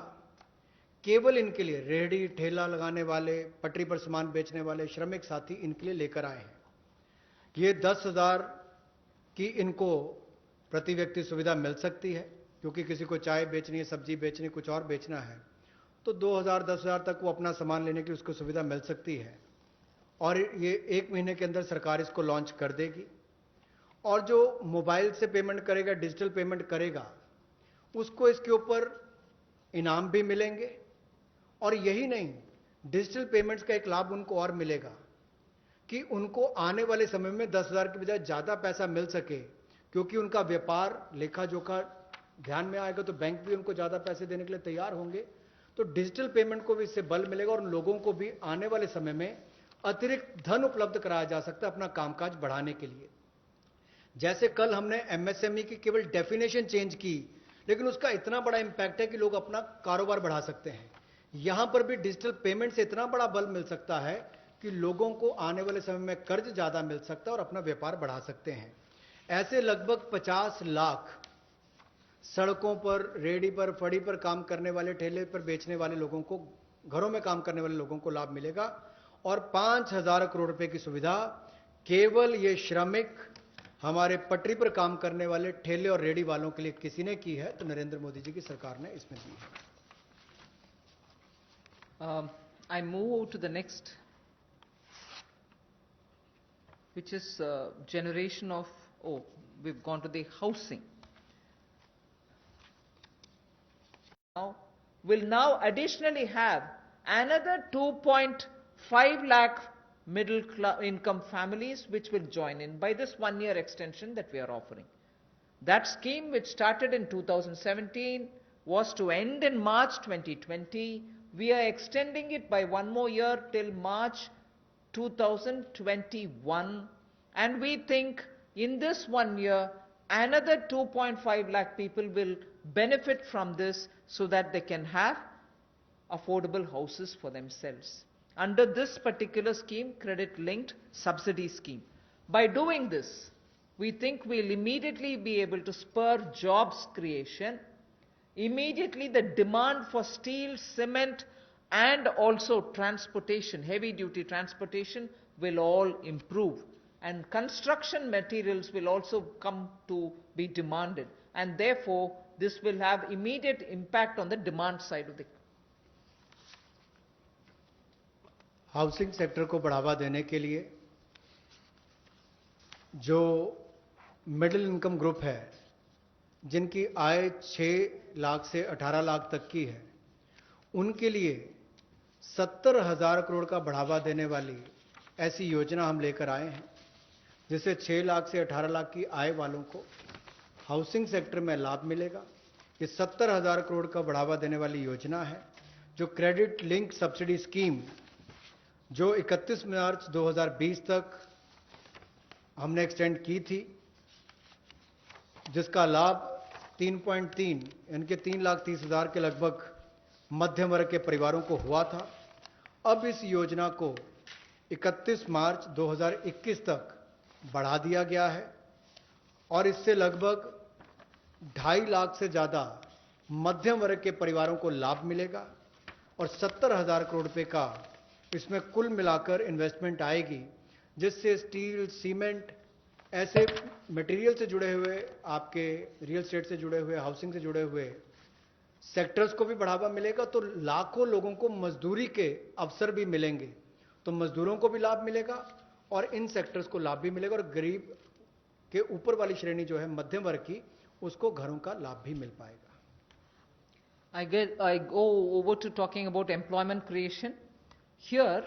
केवल इनके लिए, रेहड़ी ठेला लगाने वाले, पटरी पर सामान बेचने वाले श्रमिक साथी, इनके लिए लेकर आए हैं। ये 10,000 की इनको प्रति व्यक्ति सुविधा मिल सकती है, क्योंकि किसी को चाय बेचनी है, सब्जी बेचनी, कुछ और बेचना है, तो 2,000 10,000 तक वो अपना सामान लेने की उसको सुविधा मिल सकती है। और ये 1 महीने के अंदर सरकार इसको लॉन्च कर देगी। और जो मोबाइल से पेमेंट करेगा, डिजिटल पेमेंट करेगा, उसको इसके ऊपर इनाम भी मिलेंगे। और यही नहीं, डिजिटल पेमेंट्स का एक लाभ उनको और मिलेगा कि उनको आने वाले समय में 10,000 की बजाय ज़्यादा पैसा मिल सके, क्योंकि उनका व्यापार लेखा जोखा ध्यान में आएगा तो बैंक भी उनको ज़्यादा पैसे देने के लिए तैयार होंगे। तो डिजिटल पेमेंट को भी इससे बल मिलेगा और लोगों को भी आने वाले समय में अतिरिक्त धन उपलब्ध कराया जा सकता है अपना कामकाज बढ़ाने के लिए। जैसे कल हमने एमएसएमई की केवल डेफिनेशन चेंज की, लेकिन उसका इतना बड़ा इंपैक्ट है कि लोग अपना कारोबार बढ़ा सकते हैं। यहां पर भी डिजिटल पेमेंट से इतना बड़ा बल मिल सकता है कि लोगों को आने वाले समय में कर्ज ज्यादा मिल सकता है और अपना व्यापार बढ़ा सकते हैं। ऐसे लगभग 50 लाख सड़कों पर, रेडी पर, फड़ी पर काम करने वाले, ठेले पर बेचने वाले लोगों को, घरों में काम करने वाले लोगों को लाभ मिलेगा। और 5,000 करोड़ रुपए की सुविधा केवल ये श्रमिक, हमारे पटरी पर काम करने वाले ठेले और रेडी वालों के लिए किसी ने की है, तो नरेंद्र मोदी जी की सरकार ने इसमें दी है। I move to the next, which is generation of, we've gone to the housing. Will now additionally have another 2.5 lakh middle income families which will join in by this 1-year extension that we are offering. That scheme, which started in 2017, was to end in March 2020. We are extending it by 1 more year till March 2021, and we think in this 1 year, another 2.5 lakh people will benefit from this so that they can have affordable houses for themselves. Under this particular scheme, credit-linked subsidy scheme. By doing this, we think we'll immediately be able to spur jobs creation. Immediately the demand for steel, cement, and also transportation, heavy-duty transportation, will all improve. And construction materials will also come to be demanded. And therefore, this will have immediate impact on the demand side of the housing sector को बढ़ावा देने के लिए जो middle income group है, जिनकी आय 6 लाख से 18 लाख तक की है, उनके लिए 70,000 करोड़ का बढ़ावा देने वाली ऐसी योजना हम लेकर आए हैं, जिससे 6 लाख से 18 लाख की आय वालों को हाउसिंग सेक्टर में लाभ मिलेगा। ये 70,000 करोड़ का बढ़ावा देने वाली योजना है, जो क्रेडिट लिंक सब्सिडी स्कीम जो 31 मार्च 2020 तक हमने एक्सटेंड की थी, जिसका लाभ 3.3 यानी कि 3,30,000 के लगभग मध्यम वर्ग के परिवारों को हुआ था। अब इस योजना को 31 मार्च 2021 तक बढ़ा दिया गया है और इससे लगभग 2.5 लाख से ज़्यादा मध्यम वर्ग के परिवारों को लाभ मिलेगा और 70,000 करोड़ रुपए का इसमें कुल मिलाकर इन्वेस्टमेंट आएगी, जिससे स्टील, सीमेंट, ऐसे मटेरियल से जुड़े हुए, आपके रियल एस्टेट से जुड़े हुए, हाउसिंग से जुड़े हुए सेक्टर्स को भी बढ़ावा मिलेगा। तो लाखों लोगों को मजदूरी के अवसर भी मिलेंगे, तो मजदूरों को भी लाभ मिलेगा और इन सेक्टर्स को लाभ भी मिलेगा और गरीब के ऊपर वाली श्रेणी जो है मध्यम वर्ग की, उसको घरों का लाभ भी मिल पाएगा। I go over to talking about employment creation. Here,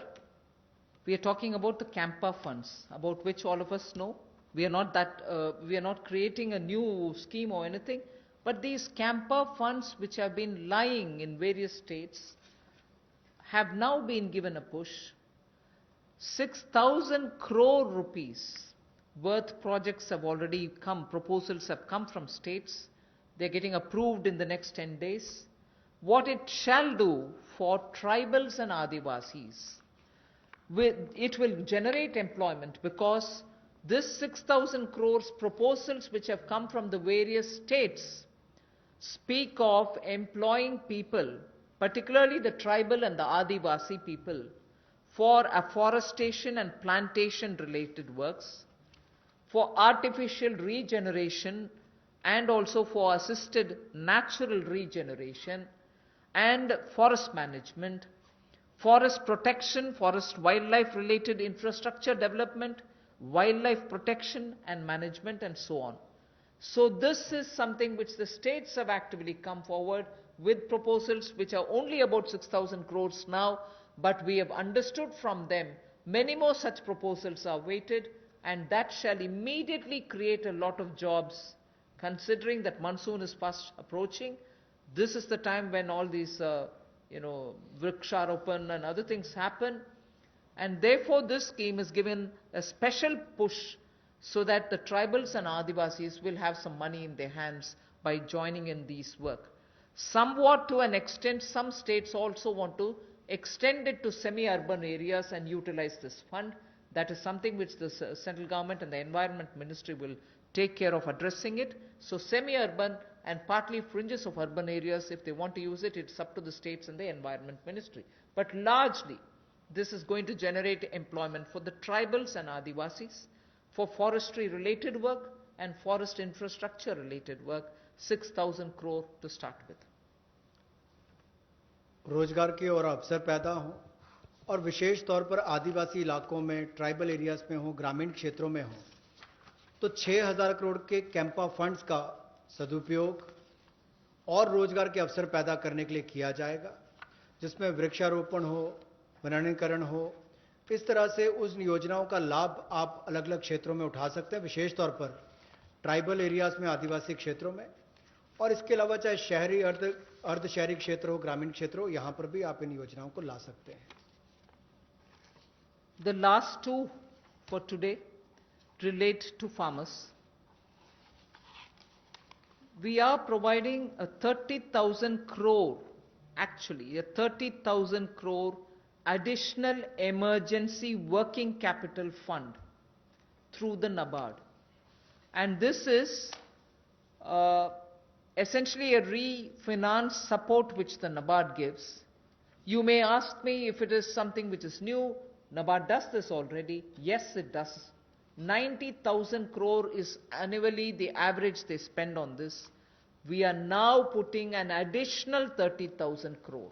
we are talking about the Campa funds, about which all of us know. We are not creating a new scheme or anything, but these Campa funds, which have been lying in various states, have now been given a push. 6,000 crore rupees worth projects have already come, proposals have come from states. They're getting approved in the next 10 days. What it shall do for tribals and Adivasis, it will generate employment, because this 6,000 crores proposals which have come from the various states speak of employing people, particularly the tribal and the Adivasi people, for afforestation and plantation related works, for artificial regeneration and also for assisted natural regeneration, and forest management, forest protection, forest wildlife related infrastructure development, wildlife protection and management, and so on. So this is something which the states have actively come forward with proposals which are only about 6,000 crores now, but we have understood from them many more such proposals are waited, and that shall immediately create a lot of jobs, considering that monsoon is fast approaching. This is the time when all these, Vriksharopan and other things happen. And therefore, this scheme is given a special push so that the tribals and Adivasis will have some money in their hands by joining in these work. Somewhat to an extent, some states also want to extend it to semi-urban areas and utilize this fund. That is something which the central government and the Environment Ministry will take care of addressing it. So semi-urban and partly fringes of urban areas, if they want to use it, it's up to the states and the Environment Ministry. But largely, this is going to generate employment for the tribals and Adivasis, for forestry related work and forest infrastructure related work, 6,000 crore to start with. रोजगार के और अवसर पैदा हों और विशेष तौर पर आदिवासी इलाकों में, ट्राइबल एरियाज में हो, ग्रामीण क्षेत्रों में हो, तो 6,000 करोड़ के कैंपा फंड्स का सदुपयोग और रोजगार के अवसर पैदा करने के लिए किया जाएगा, जिसमें वृक्षारोपण हो, वनीकरण हो। इस तरह से उस योजनाओं का लाभ आप अलग अलग क्षेत्रों में उठा सकते हैं, विशेष तौर पर ट्राइबल एरियाज में, आदिवासी क्षेत्रों में, और इसके अलावा चाहे शहरी, अर्ध शहरी क्षेत्र हो, ग्रामीण क्षेत्र हो, यहां पर भी आप इन योजनाओं को ला सकते हैं। The last two for today relate to farmers. We are providing a 30,000 crore, actually a 30,000 crore additional emergency working capital fund through the NABARD. And this is essentially a refinance support which the NABARD gives. You may ask me if it is something which is new. NABARD does this already. Yes, it does. 90,000 crore is annually the average they spend on this. We are now putting an additional 30,000 crore.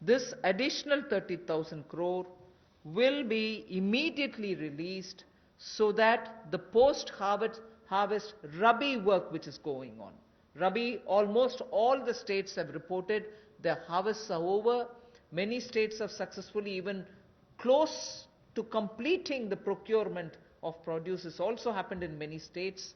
This additional 30,000 crore will be immediately released so that the post-harvest Rabi work which is going on. Rabi, almost all the states have reported their harvests are over. Many states have successfully even close to completing the procurement of produce. This also happened in many states.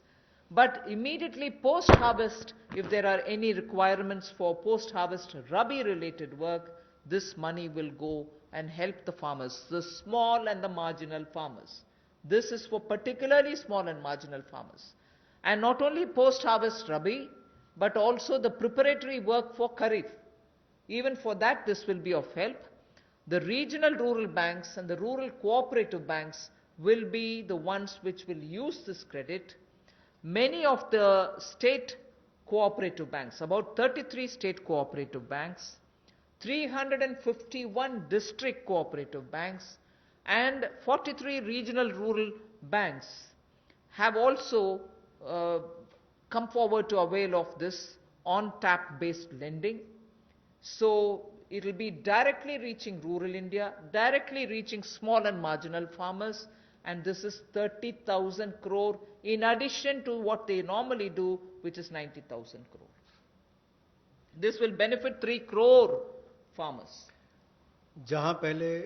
But immediately post-harvest, if there are any requirements for post-harvest Rabi-related work, this money will go and help the farmers, the small and the marginal farmers. This is for particularly small and marginal farmers. And not only post-harvest Rabi, but also the preparatory work for Kharif. Even for that, this will be of help. The regional rural banks and the rural cooperative banks will be the ones which will use this credit. Many of the state cooperative banks, about 33 state cooperative banks, 351 district cooperative banks, and 43 regional rural banks have also come forward to avail of this on-tap based lending. So it will be directly reaching rural India, directly reaching small and marginal farmers, and this is 30,000 crore in addition to what they normally do, which is 90,000 crore. This will benefit 3 crore farmers. जहां पहले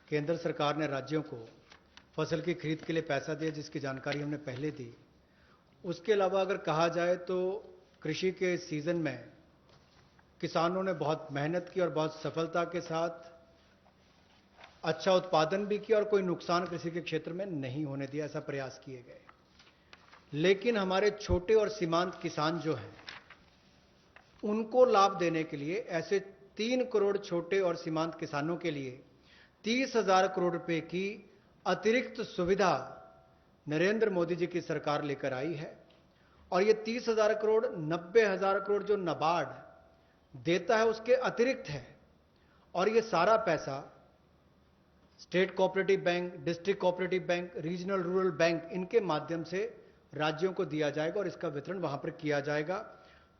केंद्र सरकार ने राज्यों को फसल की खरीद के लिए पैसा दिया, जिसकी जानकारी हमने पहले दी, उसके अलावा अगर कहा जाए तो कृषि के सीजन में किसानों ने बहुत मेहनत की और बहुत सफलता के साथ अच्छा उत्पादन भी किया और कोई नुकसान कृषि के क्षेत्र में नहीं होने दिया, ऐसा प्रयास किए गए। लेकिन हमारे छोटे और सीमांत किसान जो हैं, उनको लाभ देने के लिए ऐसे 3 करोड़ छोटे और सीमांत किसानों के लिए 30,000 करोड़ रुपए की अतिरिक्त सुविधा नरेंद्र मोदी जी की सरकार लेकर आई है। और ये 30,000 करोड़ 90,000 करोड़ जो नाबार्ड देता है उसके अतिरिक्त है, और ये सारा पैसा state cooperative bank, district cooperative bank, regional rural bank, इनके माध्यम से राज्यों को दिया जाएगा और इसका वितरण वहां पर किया जाएगा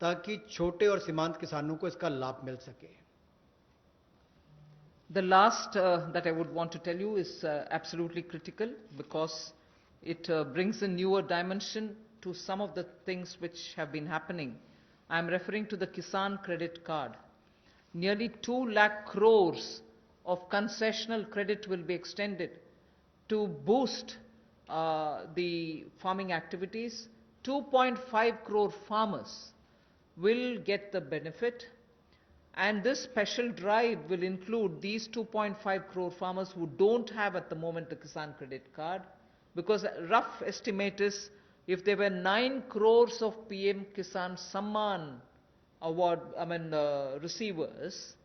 ताकि छोटे और सीमांत किसानों को इसका लाभ मिल सके। The last that I would want to tell you is absolutely critical because it brings a newer dimension to some of the things which have been happening. I am referring to the Kisan Credit Card. Nearly 2 lakh crores of concessional credit will be extended to boost the farming activities. 2.5 crore farmers will get the benefit, and this special drive will include these 2.5 crore farmers who don't have at the moment the Kisan Credit Card, because a rough estimate is if there were 9 crores of PM Kisan Samman award, receivers,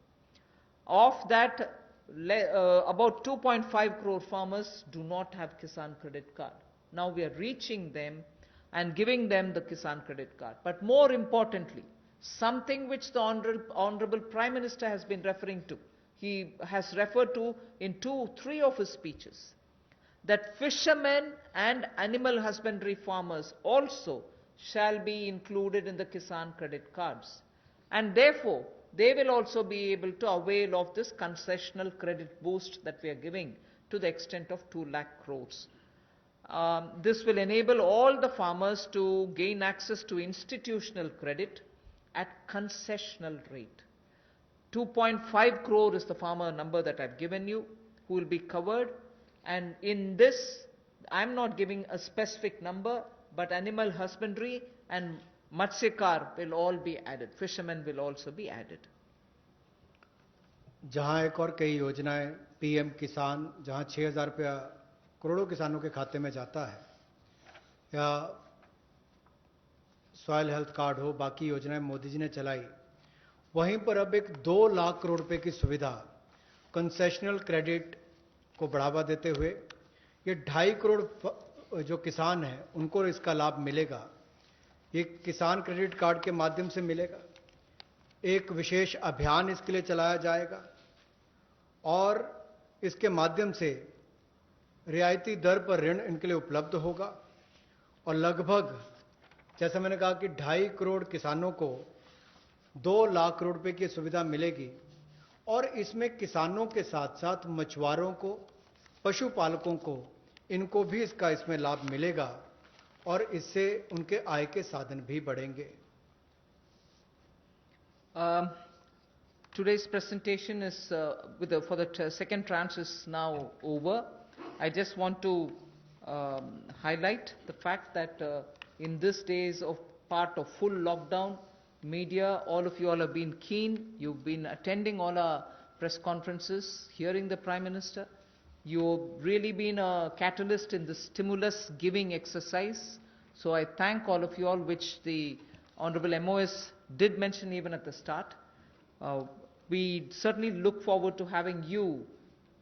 of that about 2.5 crore farmers do not have Kisan Credit Card. Now we are reaching them and giving them the Kisan Credit Card. But more importantly, something which the Honorable Prime Minister has been referring to, he has referred to in 2-3 of his speeches, that fishermen and animal husbandry farmers also shall be included in the Kisan Credit Cards. And therefore, they will also be able to avail of this concessional credit boost that we are giving to the extent of 2 lakh crores. This will enable all the farmers to gain access to institutional credit at concessional rate. 2.5 crore is the farmer number that I've given you who will be covered, and in this I'm not giving a specific number, but animal husbandry and Matsyakar will all be added. Fishermen will also be added. जहां एक और कई योजनाएं PM किसान, जहां 6,000 रुपया करोड़ों किसानों के खाते में जाता है, या सॉयल हेल्थ कार्ड हो, बाकी योजनाएं मोदी जी ने चलाई, वहीं पर अब एक 2 लाख करोड़ रुपए की सुविधा कंसेशनल क्रेडिट को बढ़ावा देते हुए ये 2.5 करोड़ जो किसान हैं उनको इसका लाभ मिलेगा। ये किसान क्रेडिट कार्ड के माध्यम से मिलेगा। एक विशेष अभियान इसके लिए चलाया जाएगा और इसके माध्यम से रियायती दर पर ऋण इनके लिए उपलब्ध होगा और लगभग, जैसा मैंने कहा कि 2.5 करोड़ किसानों को 2 लाख करोड़ रुपए की सुविधा मिलेगी और इसमें किसानों के साथ साथ मछुआरों को, पशुपालकों को, इनको भी इसमें लाभ मिलेगा और इससे उनके आय के साधन भी बढ़ेंगे। Today's presentation is for the second tranche is now over. I just want to highlight the fact that in these days of part of full lockdown, media, all of you all have been keen. You've been attending all our press conferences, hearing the Prime Minister. You've really been a catalyst in the stimulus giving exercise. So I thank all of you all, which the Honorable MOS did mention even at the start. We certainly look forward to having you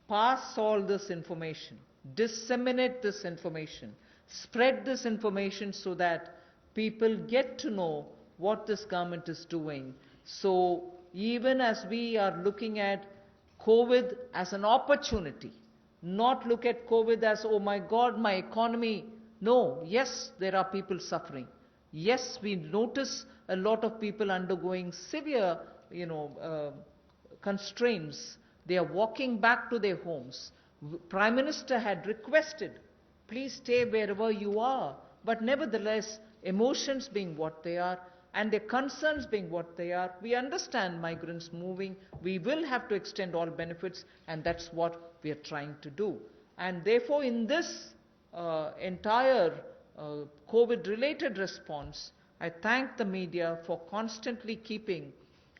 pass all this information, disseminate this information, spread this information so that people get to know what this government is doing. So even as we are looking at COVID as an opportunity, not look at COVID as, oh my God, my economy. No, yes, there are people suffering. Yes, we notice a lot of people undergoing severe, constraints. They are walking back to their homes. Prime Minister had requested, please stay wherever you are. But nevertheless, emotions being what they are, and their concerns being what they are, we understand migrants moving. We will have to extend all benefits, and that's what we are trying to do. And therefore, in this entire COVID-related response, I thank the media for constantly keeping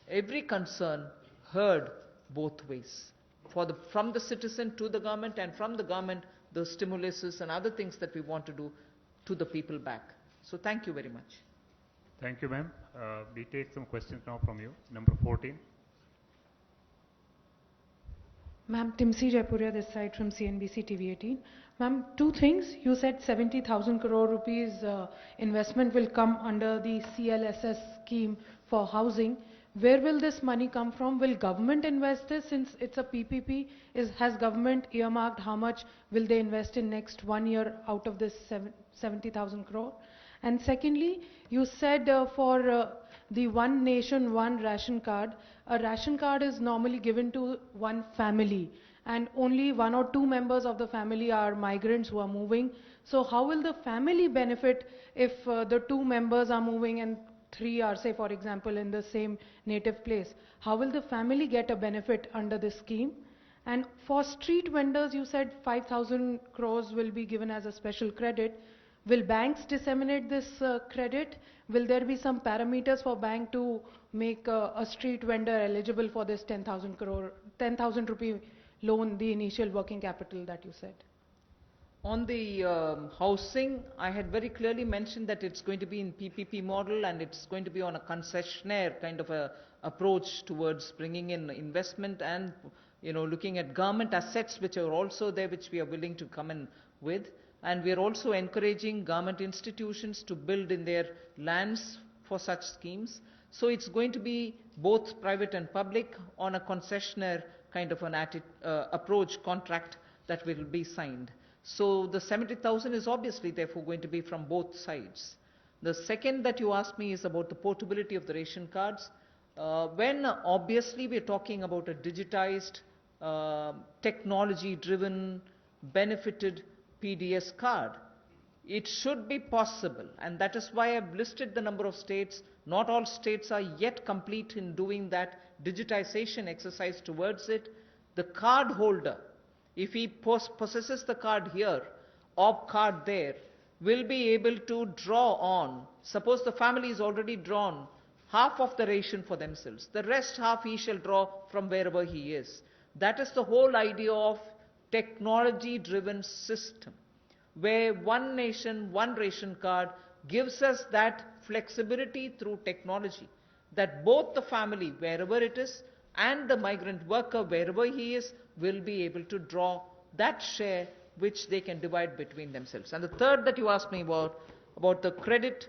every concern heard both ways, from the citizen to the government, and from the government, the stimuluses and other things that we want to do to the people back. So thank you very much. Thank you, ma'am. We take some questions now from you. Number 14. Ma'am, Timsi Jaipuria this side from CNBC TV 18. Ma'am, two things. You said 70,000 crore rupees investment will come under the CLSS scheme for housing. Where will this money come from? Will government invest this since it's a PPP? Has government earmarked how much will they invest in next 1 year out of this 70,000 crore? And secondly, you said for the one nation, one ration card, a ration card is normally given to one family and only 1 or 2 members of the family are migrants who are moving. So how will the family benefit if the 2 members are moving and 3 are, say for example, in the same native place? How will the family get a benefit under this scheme? And for street vendors, you said 5,000 crores will be given as a special credit. Will banks disseminate this credit? Will there be some parameters for bank to make a street vendor eligible for this 10,000 rupee loan, the initial working capital that you said? On the housing, I had very clearly mentioned that it's going to be in PPP model and it's going to be on a concessionaire kind of a approach towards bringing in investment and looking at government assets which are also there, which we are willing to come in with. And we are also encouraging government institutions to build in their lands for such schemes. So it's going to be both private and public on a concessionaire kind of an approach contract that will be signed. So the 70,000 is obviously therefore going to be from both sides. The second that you asked me is about the portability of the ration cards. When obviously we're talking about a digitized, technology-driven, benefited PDS card, it should be possible, and that is why I've listed the number of states. Not all states are yet complete in doing that digitization exercise towards it. The card holder, if he possesses the card here or card there, will be able to draw on. Suppose the family is already drawn half of the ration for themselves. The rest half he shall draw from wherever he is. That is the whole idea of technology-driven system, where one nation, one ration card gives us that flexibility through technology, that both the family, wherever it is, and the migrant worker, wherever he is, will be able to draw that share which they can divide between themselves. And the third that you asked me about the credit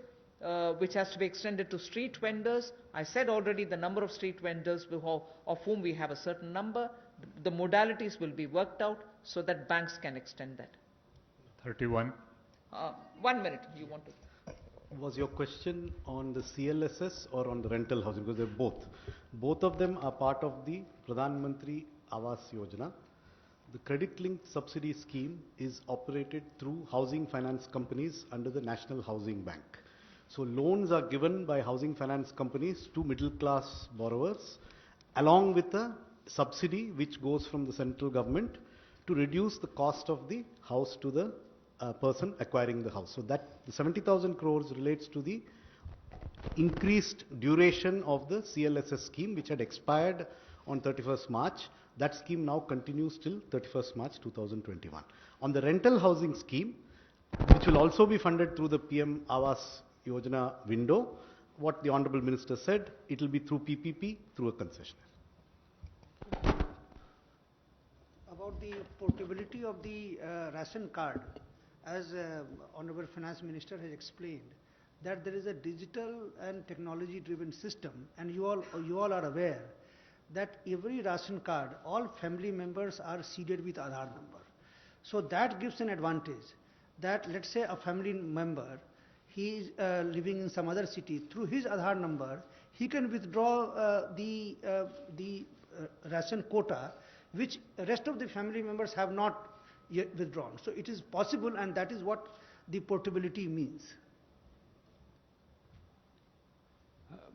which has to be extended to street vendors. I said already the number of street vendors of whom we have a certain number. The modalities will be worked out so that banks can extend that. 31. 1 minute, you want to? Was your question on the CLSS or on the rental housing? Because they're both. Both of them are part of the Pradhan Mantri Awas Yojana. The credit-linked subsidy scheme is operated through housing finance companies under the National Housing Bank. So loans are given by housing finance companies to middle-class borrowers along with a subsidy which goes from the central government to reduce the cost of the house to the person acquiring the house. So that the 70,000 crores relates to the increased duration of the CLSS scheme which had expired on 31st March. That scheme now continues till 31st March 2021. On the rental housing scheme, which will also be funded through the PM Awas Yojana window, what the Honorable Minister said, it will be through PPP, through a concessionaire. About the portability of the ration card, as Honorable Finance Minister has explained, that there is a digital and technology-driven system, and you all are aware that every ration card, all family members are seeded with Aadhaar number. So that gives an advantage that, let's say, a family member, he is living in some other city, through his Aadhaar number, he can withdraw the ration quota, which rest of the family members have not yet withdrawn. So it is possible, and that is what the portability means.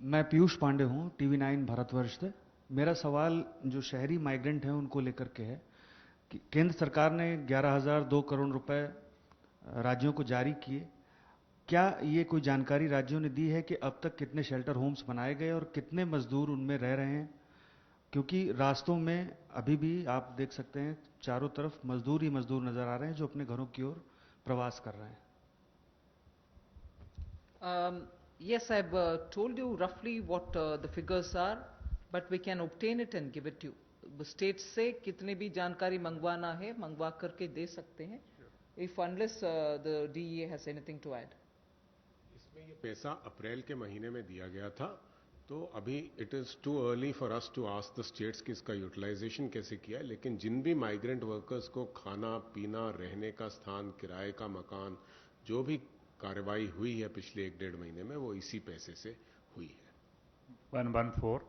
मैं पीयूष पांडे हूं, TV9 Bharatvarsh से। मेरा सवाल जो शहरी migrant हैं उनको लेकर के है कि केंद्र सरकार ने 11,002 करोड़ रुपए राज्यों को जारी किए। क्या ये कोई जानकारी राज्यों ने दी है कि अब तक कितने शेल्टर होम्स बनाए गए और कितने मजदूर उनमें रह रहे हैं? क्योंकि रास्तों में अभी भी आप देख सकते हैं चारों तरफ मजदूर ही मजदूर नजर आ रहे हैं जो अपने घरों की ओर प्रवास कर रहे हैं। Yes, I've told you roughly what the figures are, but we can obtain it and give it to you. State से कितने भी जानकारी मंगवाना है, मंगवा करके दे सकते हैं. If unless the DEA has anything to add. इसमें ये पैसा अप्रैल के महीने में दिया गया था, तो अभी it is too early for us to ask the states कि इसका यूटिलाइजेशन कैसे किया है, लेकिन जिन भी माइग्रेंट वर्कर्स को खाना पीना, रहने का स्थान, किराए का मकान, जो भी कार्रवाई हुई है पिछले 1-1.5 महीने में, वो इसी पैसे से हुई है। 114.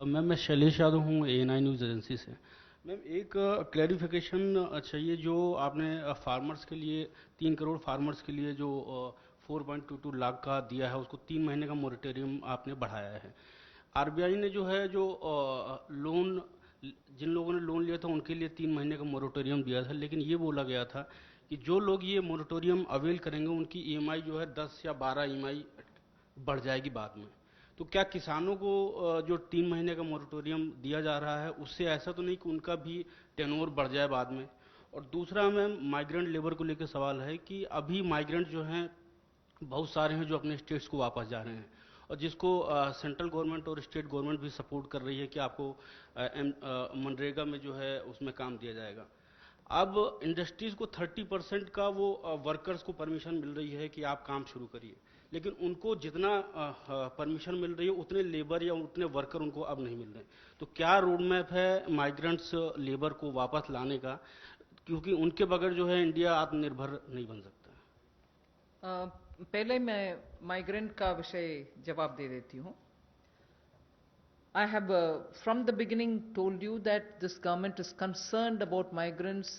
मैम मैं शैलेश यादव हूँ ANI न्यूज़ एजेंसी से। मैम एक क्लैरिफिकेशन चाहिए, जो आपने फार्मर्स के लिए 3 करोड़ फार्मर्स के लिए जो 4.22 लाख का दिया है उसको 3 महीने का मोरेटोरियम आपने बढ़ाया है। RBI ने जो है जो लोन जिन लोगों ने लोन लिया था उनके लिए 3 महीने का मोरेटोरियम दिया था, लेकिन ये बोला गया था कि जो लोग ये मोरेटोरियम अवेल करेंगे उनकी EMI जो है 10 या 12 EMI बढ़ जाएगी बाद में। तो क्या किसानों को जो 3 महीने का मोरेटोरियम दिया जा रहा है उससे ऐसा तो नहीं कि उनका भी टेन्योर बढ़ जाए बाद में? और दूसरा मैम माइग्रेंट लेबर को लेकर सवाल है कि अभी माइग्रेंट जो हैं बहुत सारे हैं जो अपने स्टेट्स को वापस जा रहे हैं और जिसको सेंट्रल गवर्नमेंट और स्टेट गवर्नमेंट भी सपोर्ट कर रही है कि आपको मनरेगा में जो है उसमें काम दिया जाएगा। अब इंडस्ट्रीज को 30% का वो वर्कर्स को परमिशन मिल रही है कि आप काम शुरू करिए, लेकिन उनको जितना परमिशन मिल रही है उतने लेबर या उतने वर्कर उनको अब नहीं मिल रहे। तो क्या रोड मैप है माइग्रेंट्स लेबर को वापस लाने का, क्योंकि उनके बगैर जो है इंडिया आत्मनिर्भर नहीं बन सकता। पहले मैं माइग्रेंट का विषय जवाब दे देती हूँ। I have from the beginning told you that this government is concerned about migrants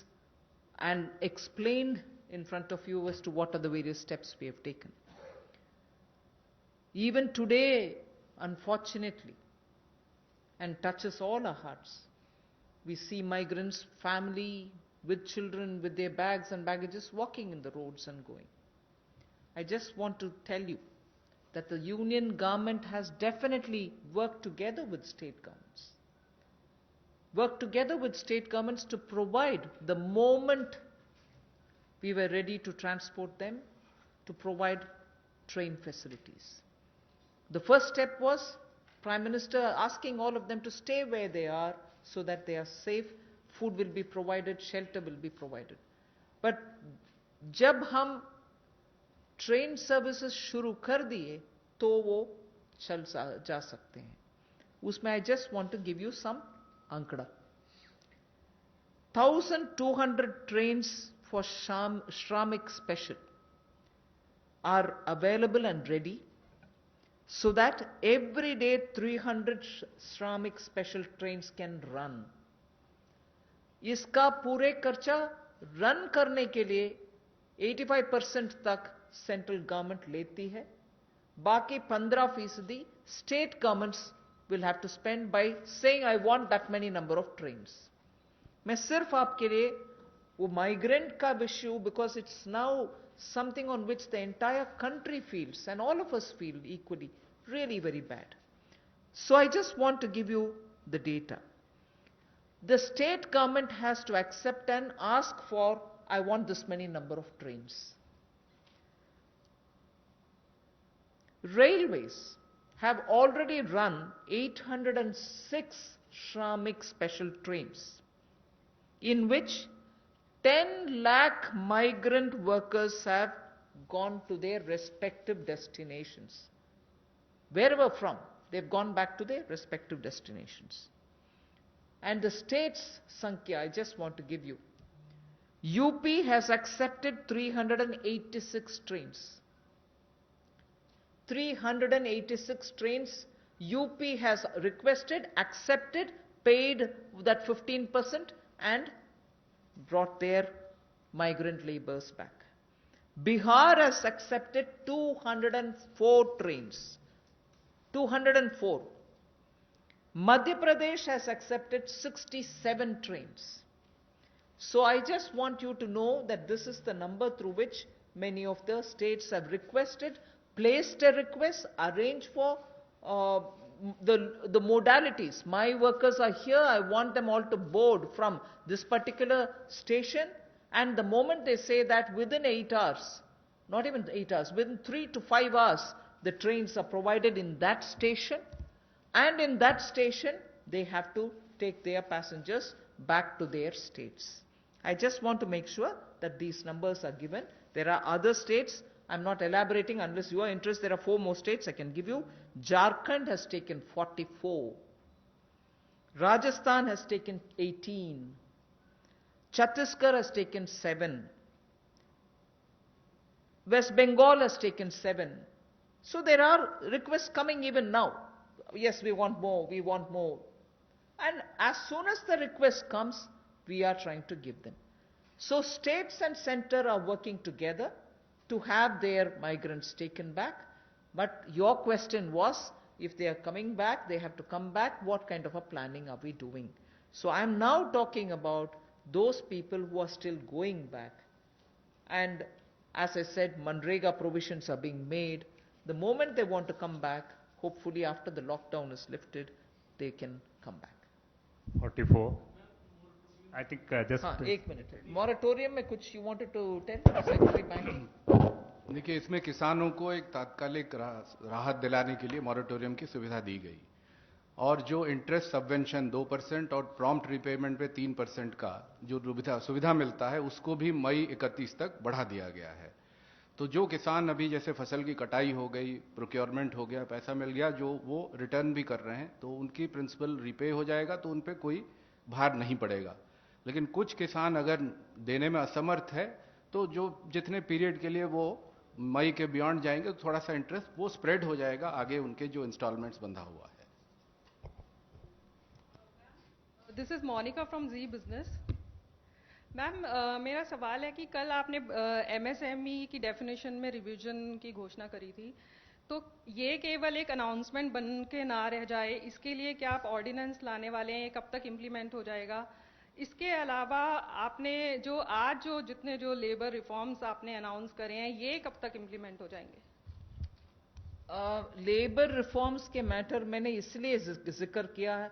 and explained in front of you as to what are the various steps we have taken. Even today, unfortunately, and touches all our hearts, We see migrants, family with children, with their bags and baggages, walking in the roads and going. I just want to tell you that the union government has definitely worked together with state governments. Worked together with state governments to provide, the moment we were ready to transport them, to provide train facilities. The first step was Prime Minister asking all of them to stay where they are so that they are safe, food will be provided, shelter will be provided. But जब हम train services शुरू कर दिए तो वो चल जा सकते हैं. उसमें I just want to give you some आंकड़ा. 1,200 trains for Shramik Special are available and ready, so that every day 300 Shramik Special trains can run. इसका पूरे खर्चा रन करने के लिए 85% तक सेंट्रल गवर्नमेंट लेती है. बाकी 15% state governments will have to spend by saying I want that many number of trains. मैं सिर्फ आपके लिए वो migrant का विषय, because it's now something on which the entire country feels and all of us feel equally really very bad. So I just want to give you the data. The state government has to accept and ask for, I want this many number of trains. Railways have already run 806 Shramik special trains, in which 10 lakh migrant workers have gone to their respective destinations. Wherever from, they've gone back to their respective destinations. And the state's Sankhya, I just want to give you. UP has accepted 386 trains. 386 trains UP has requested, accepted, paid that 15% and brought their migrant laborers back. Bihar has accepted 204 trains. 204. Madhya Pradesh has accepted 67 trains. So I just want you to know that this is the number through which many of the states have requested, placed a request, arranged for the modalities. My workers are here, I want them all to board from this particular station, and the moment they say that within 8 hours, not even 8 hours, within 3 to 5 hours, the trains are provided in that station, and in that station, they have to take their passengers back to their states. I just want to make sure that these numbers are given. There are other states, I'm not elaborating unless you are interested. There are 4 more states I can give you. Jharkhand has taken 44. Rajasthan has taken 18. Chhattisgarh has taken 7. West Bengal has taken 7. So there are requests coming even now. Yes, we want more, we want more. And as soon as the request comes, we are trying to give them. So states and center are working together to have their migrants taken back. But your question was, if they are coming back, they have to come back, what kind of a planning are we doing? So I am now talking about those people who are still going back. And as I said, Manrega provisions are being made. The moment they want to come back, hopefully after the lockdown is lifted, they can come back. 44. I think just... हाँ, 1 minute. Moratorium में कुछ you wanted to tell? Secretary Banking? देखिए, इसमें किसानों को एक तात्कालिक राहत दिलाने के लिए मॉरेटोरियम की सुविधा दी गई, और जो इंटरेस्ट सबवेंशन 2% और प्रॉम्प्ट रिपेमेंट पे 3% का जो सुविधा मिलता है, उसको भी मई 31 तक बढ़ा दिया गया है. तो जो किसान अभी जैसे फसल की कटाई हो गई, प्रोक्योरमेंट हो गया, पैसा मिल गया, जो वो रिटर्न भी कर रहे हैं, तो उनकी प्रिंसिपल रिपे हो जाएगा, तो उन पे कोई भार नहीं पड़ेगा. लेकिन कुछ किसान अगर देने में असमर्थ है, तो जो जितने पीरियड के लिए वो मई के बियॉन्ड जाएंगे, तो थोड़ा सा इंटरेस्ट वो स्प्रेड हो जाएगा आगे उनके जो इंस्टॉलमेंट्स बंधा हुआ है. This is Monica from Zee business. Ma'am, मेरा सवाल है कि कल आपने एमएसएमई की डेफिनेशन में रिवीजन की घोषणा करी थी, तो ये केवल एक अनाउंसमेंट बन के ना रह जाए, इसके लिए क्या आप ऑर्डिनेंस लाने वाले हैं? कब तक इम्प्लीमेंट हो जाएगा? इसके अलावा आपने जो जितने जो लेबर रिफॉर्म्स आपने अनाउंस करे हैं, ये कब तक इम्प्लीमेंट हो जाएंगे? लेबर रिफॉर्म्स के मैटर मैंने इसलिए जिक्र किया है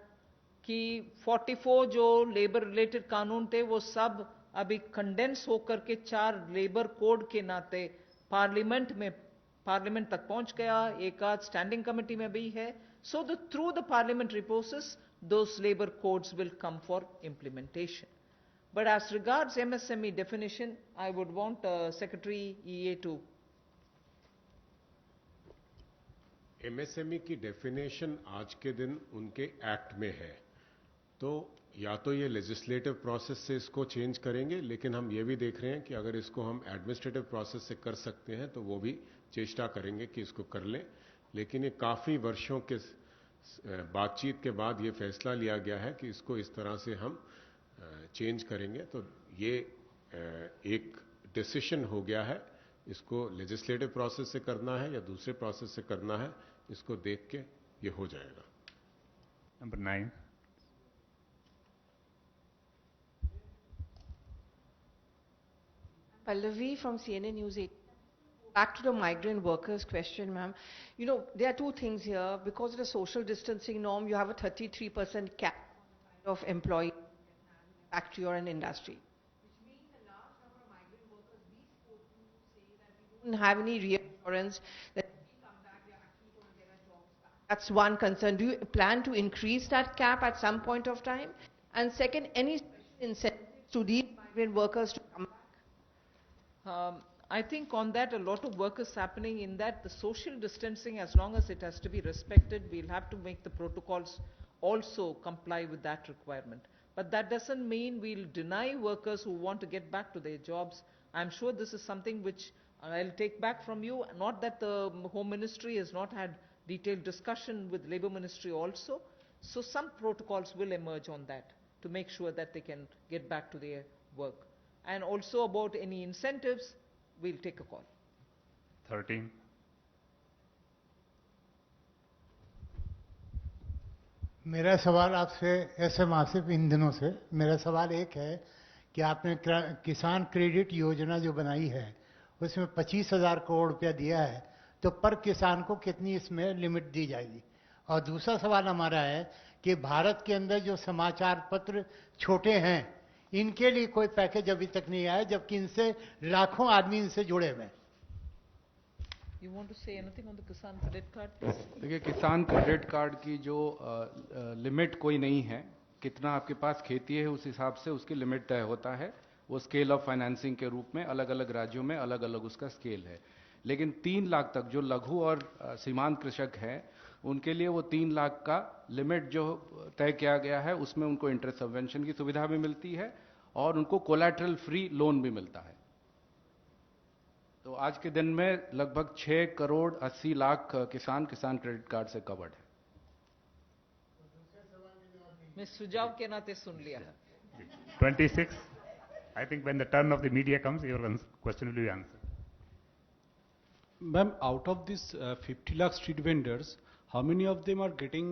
कि 44 जो लेबर रिलेटेड कानून थे वो सब अभी कंडेंस होकर के 4 लेबर कोड के नाते पार्लियामेंट तक पहुंच गया, एक आध स्टैंडिंग कमेटी में भी है. So through the parliamentary process those labor codes will come for implementation. But as regards MSME definition, I would want Secretary EA to. MSME की डेफिनेशन आज के दिन उनके एक्ट में है, तो या तो ये लेजिस्लेटिव प्रोसेस से इसको चेंज करेंगे, लेकिन हम ये भी देख रहे हैं कि अगर इसको हम एडमिनिस्ट्रेटिव प्रोसेस से कर सकते हैं तो वो भी चेष्टा करेंगे कि इसको कर लें. लेकिन ये काफ़ी वर्षों के बातचीत के बाद ये फैसला लिया गया है कि इसको इस तरह से हम चेंज करेंगे. तो ये एक डिसीजन हो गया है. इसको लेजिस्लेटिव प्रोसेस से करना है या दूसरे प्रोसेस से करना है, इसको देख के ये हो जाएगा. Number 9. Pallavi from CNN News 8. Back to the migrant workers question, ma'am. You know, there are two things here. Because of the social distancing norm, you have a 33% cap of employee factory or an industry. Which means a large number of migrant workers we spoke to say that we don't have any reassurance that if we come back, we are actually going to get our jobs back. That's one concern. Do you plan to increase that cap at some point of time? And second, any special incentives to these migrant workers to come back? I think on that a lot of work is happening in that the social distancing, as long as it has to be respected, we'll have to make the protocols also comply with that requirement. But that doesn't mean we'll deny workers who want to get back to their jobs. I'm sure this is something which I'll take back from you. Not that the Home Ministry has not had detailed discussion with Labour Ministry also. So some protocols will emerge on that to make sure that they can get back to their work. And also about any incentives, we'll take a call. 13. मेरा सवाल आपसे SM Asif इन दिनों से मेरा सवाल एक है कि आपने किसान क्रेडिट योजना जो बनाई है उसमें 25,000 करोड़ रुपया दिया है, तो पर किसान को कितनी इसमें लिमिट दी जाएगी? और दूसरा सवाल हमारा है कि भारत के अंदर जो समाचार पत्र छोटे हैं इनके लिए कोई पैकेज अभी तक नहीं आया, जबकि इनसे लाखों आदमी इनसे जुड़े हुए हैं. You want to say anything on the Kisan credit card, please? देखिए, किसान क्रेडिट कार्ड की जो लिमिट कोई नहीं है. कितना आपके पास खेती है उस हिसाब से उसकी लिमिट तय होता है. वो स्केल ऑफ फाइनेंसिंग के रूप में अलग अलग राज्यों में अलग अलग उसका स्केल है. लेकिन 3 लाख तक जो लघु और सीमांत कृषक हैं उनके लिए वो 3 लाख का लिमिट जो तय किया गया है उसमें उनको इंटरेस्ट सबवेंशन की सुविधा भी मिलती है और उनको कोलैटरल फ्री लोन भी मिलता है. तो आज के दिन में लगभग 6 करोड़ 80 लाख किसान क्रेडिट कार्ड से कवर्ड है. मैं सुझाव के नाते सुन लिया. 26. I think when the turn of the media comes, your question will be answered. Ma'am, out of these 50 lakh street vendors, how many of them are getting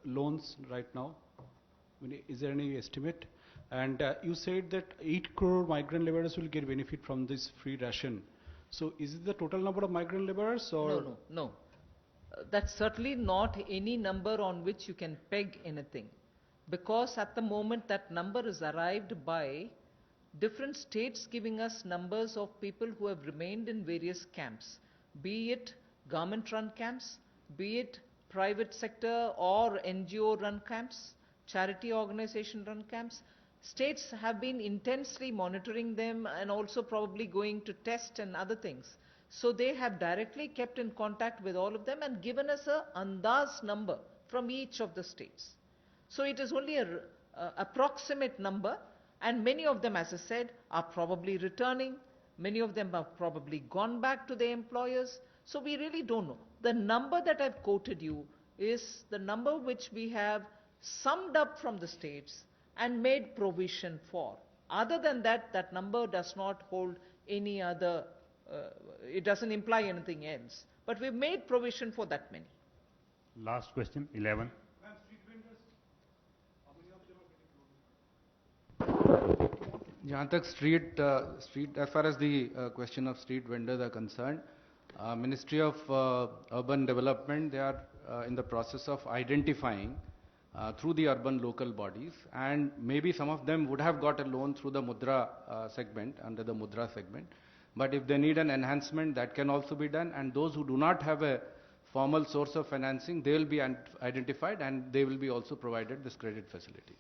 loans right now? Is there any estimate? And you said that 8 crore migrant laborers will get benefit from this free ration. So is it the total number of migrant laborers or? No. That's certainly not any number on which you can peg anything. Because at the moment that number is arrived by different states giving us numbers of people who have remained in various camps, be it government-run camps, be it private sector or NGO-run camps, charity organization-run camps. States have been intensely monitoring them and also probably going to test and other things. So they have directly kept in contact with all of them and given us a andaz number from each of the states. So it is only an approximate number, and many of them, as I said, are probably returning. Many of them have probably gone back to their employers. So we really don't know. The number that I've quoted you is the number which we have summed up from the states and made provision for. Other than that, that number does not hold any other, it doesn't imply anything else. But we've made provision for that many. Last question, 11. जहाँ तक street as far as the question of street vendors are concerned, Ministry of Urban Development, they are in the process of identifying through the urban local bodies, and maybe some of them would have got a loan through the Mudra segment, under the Mudra segment. But if they need an enhancement, that can also be done, and those who do not have a formal source of financing, they will be identified and they will be also provided this credit facility.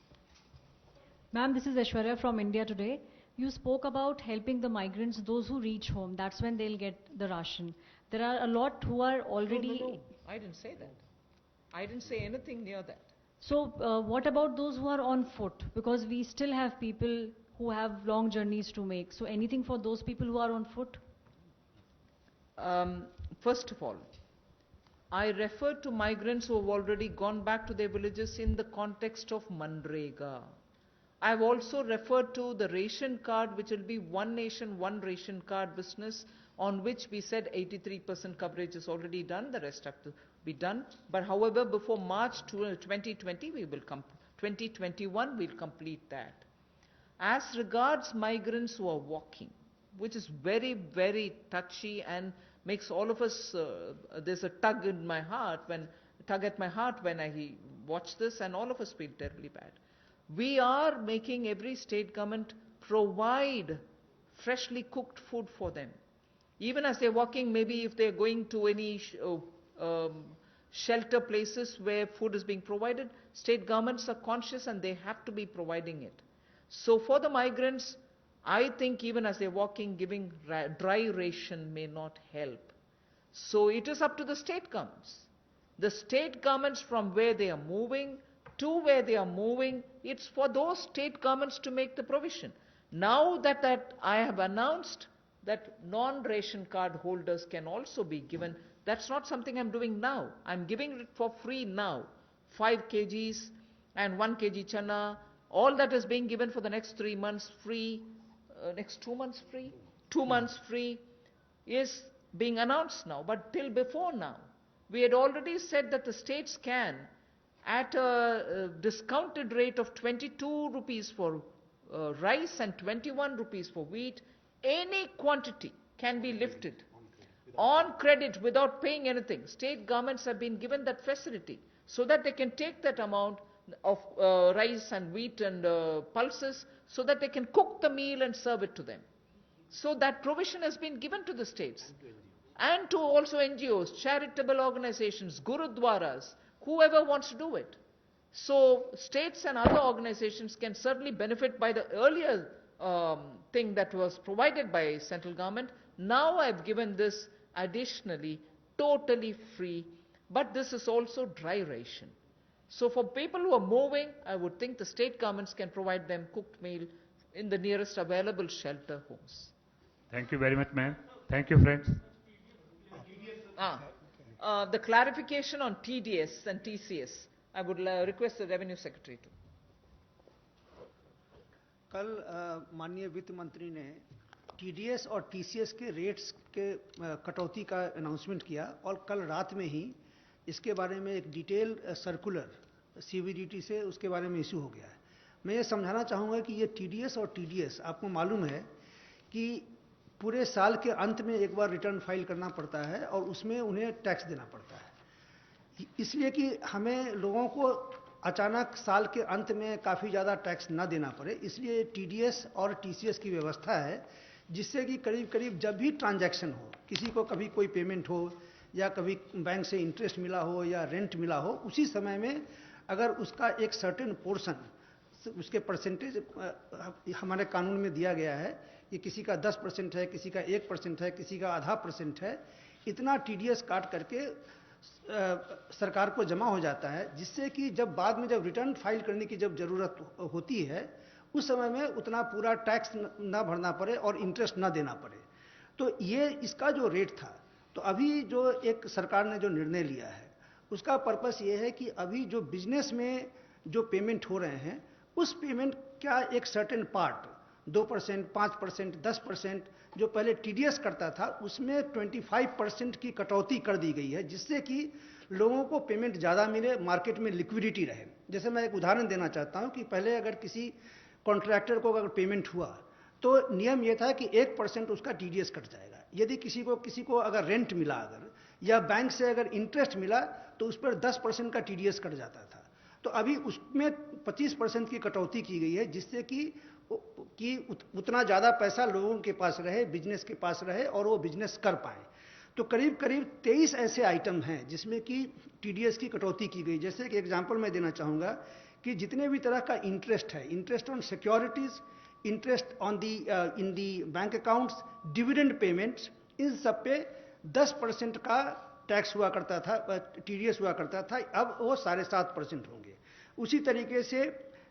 Ma'am, this is Aishwarya from India Today. You spoke about helping the migrants, those who reach home. That's when they'll get the ration. There are a lot who are already... No. I didn't say that. I didn't say anything near that. So what about those who are on foot? Because we still have people who have long journeys to make. So anything for those people who are on foot? First of all, I referred to migrants who have already gone back to their villages in the context of Manrega. I have also referred to the ration card, which will be one nation, one ration card business, on which we said 83% coverage is already done, the rest have to be done. But however, before March 2020, 2021, we'll complete that. As regards migrants who are walking, which is very, very touchy and makes all of us, there's a tug at my heart when I watch this, and all of us feel terribly bad. We are making every state government provide freshly cooked food for them. Even as they're walking, maybe if they're going to any shelter places where food is being provided, state governments are conscious and they have to be providing it. So for the migrants, I think even as they're walking, giving dry ration may not help. So it is up to the state governments. The state governments, from where they are moving to where they are moving, it's for those state governments to make the provision. Now that I have announced that non-ration card holders can also be given, that's not something I'm doing now. I'm giving it for free now. 5 kgs and 1 kg chana, all that is being given for the next 3 months free, next 2 months free, 2 months free is being announced now. But till before now, we had already said that the states can, at a discounted rate of 22 rupees for rice and 21 rupees for wheat, any quantity can be lifted on credit without paying anything. State governments have been given that facility so that they can take that amount of rice and wheat and pulses so that they can cook the meal and serve it to them. So that provision has been given to the states and to also NGOs, charitable organizations, gurudwaras, whoever wants to do it. So states and other organizations can certainly benefit by the earlier thing that was provided by central government. Now I've given this additionally, totally free, but this is also dry ration. So for people who are moving, I would think the state governments can provide them cooked meal in the nearest available shelter homes. Thank you very much, ma'am. Thank you, friends. The clarification on TDS and TCS, I would request the Revenue Secretary to. कल माननीय वित्त मंत्री ने TDS और TCS के rates के कटौती का अनाउंसमेंट किया और कल रात में ही इसके बारे में एक डिटेल सर्कुलर सीबीडीटी से उसके बारे में इशू हो गया है। मैं ये समझाना चाहूँगा कि ये टीडीएस और टीडीएस आपको मालूम है कि पूरे साल के अंत में एक बार रिटर्न फाइल करना पड़ता है और उसमें उन्हें टैक्स देना पड़ता है, इसलिए कि हमें लोगों को अचानक साल के अंत में काफ़ी ज़्यादा टैक्स ना देना पड़े, इसलिए टीडीएस और टीसीएस की व्यवस्था है जिससे कि करीब करीब जब भी ट्रांजैक्शन हो, किसी को कभी कोई पेमेंट हो या कभी बैंक से इंटरेस्ट मिला हो या रेंट मिला हो, उसी समय में अगर उसका एक सर्टेन पोर्शन, उसके परसेंटेज हमारे कानून में दिया गया है कि किसी का 10% है, किसी का 1% है, किसी का आधा % है, इतना टीडीएस काट करके सरकार को जमा हो जाता है, जिससे कि जब बाद में जब रिटर्न फाइल करने की जब ज़रूरत होती है उस समय में उतना पूरा टैक्स ना भरना पड़े और इंटरेस्ट ना देना पड़े। तो ये इसका जो रेट था, तो अभी जो एक सरकार ने जो निर्णय लिया है उसका पर्पस ये है कि अभी जो बिजनेस में जो पेमेंट हो रहे हैं उस पेमेंट का एक सर्टेन पार्ट 2%, 5%, 10%, जो पहले टीडीएस करता था उसमें 25% की कटौती कर दी गई है, जिससे कि लोगों को पेमेंट ज़्यादा मिले, मार्केट में लिक्विडिटी रहे। जैसे मैं एक उदाहरण देना चाहता हूं कि पहले अगर किसी कॉन्ट्रैक्टर को अगर पेमेंट हुआ तो नियम यह था कि 1% उसका टीडीएस कट जाएगा। यदि किसी को अगर रेंट मिला अगर या बैंक से अगर इंटरेस्ट मिला तो उस पर 10% का टीडीएस कट जाता था। तो अभी उसमें 25% की कटौती की गई है, जिससे कि उतना ज़्यादा पैसा लोगों के पास रहे, बिजनेस के पास रहे और वो बिजनेस कर पाए। तो करीब करीब 23 ऐसे आइटम हैं जिसमें कि टीडीएस की कटौती की गई। जैसे एक एग्जांपल मैं देना चाहूँगा कि जितने भी तरह का इंटरेस्ट है, interest on securities, interest on the in the bank accounts, dividend payments, इन सब पे 10% का टैक्स हुआ करता था, टीडीएस हुआ करता था, अब वो 7.5% होंगे। उसी तरीके से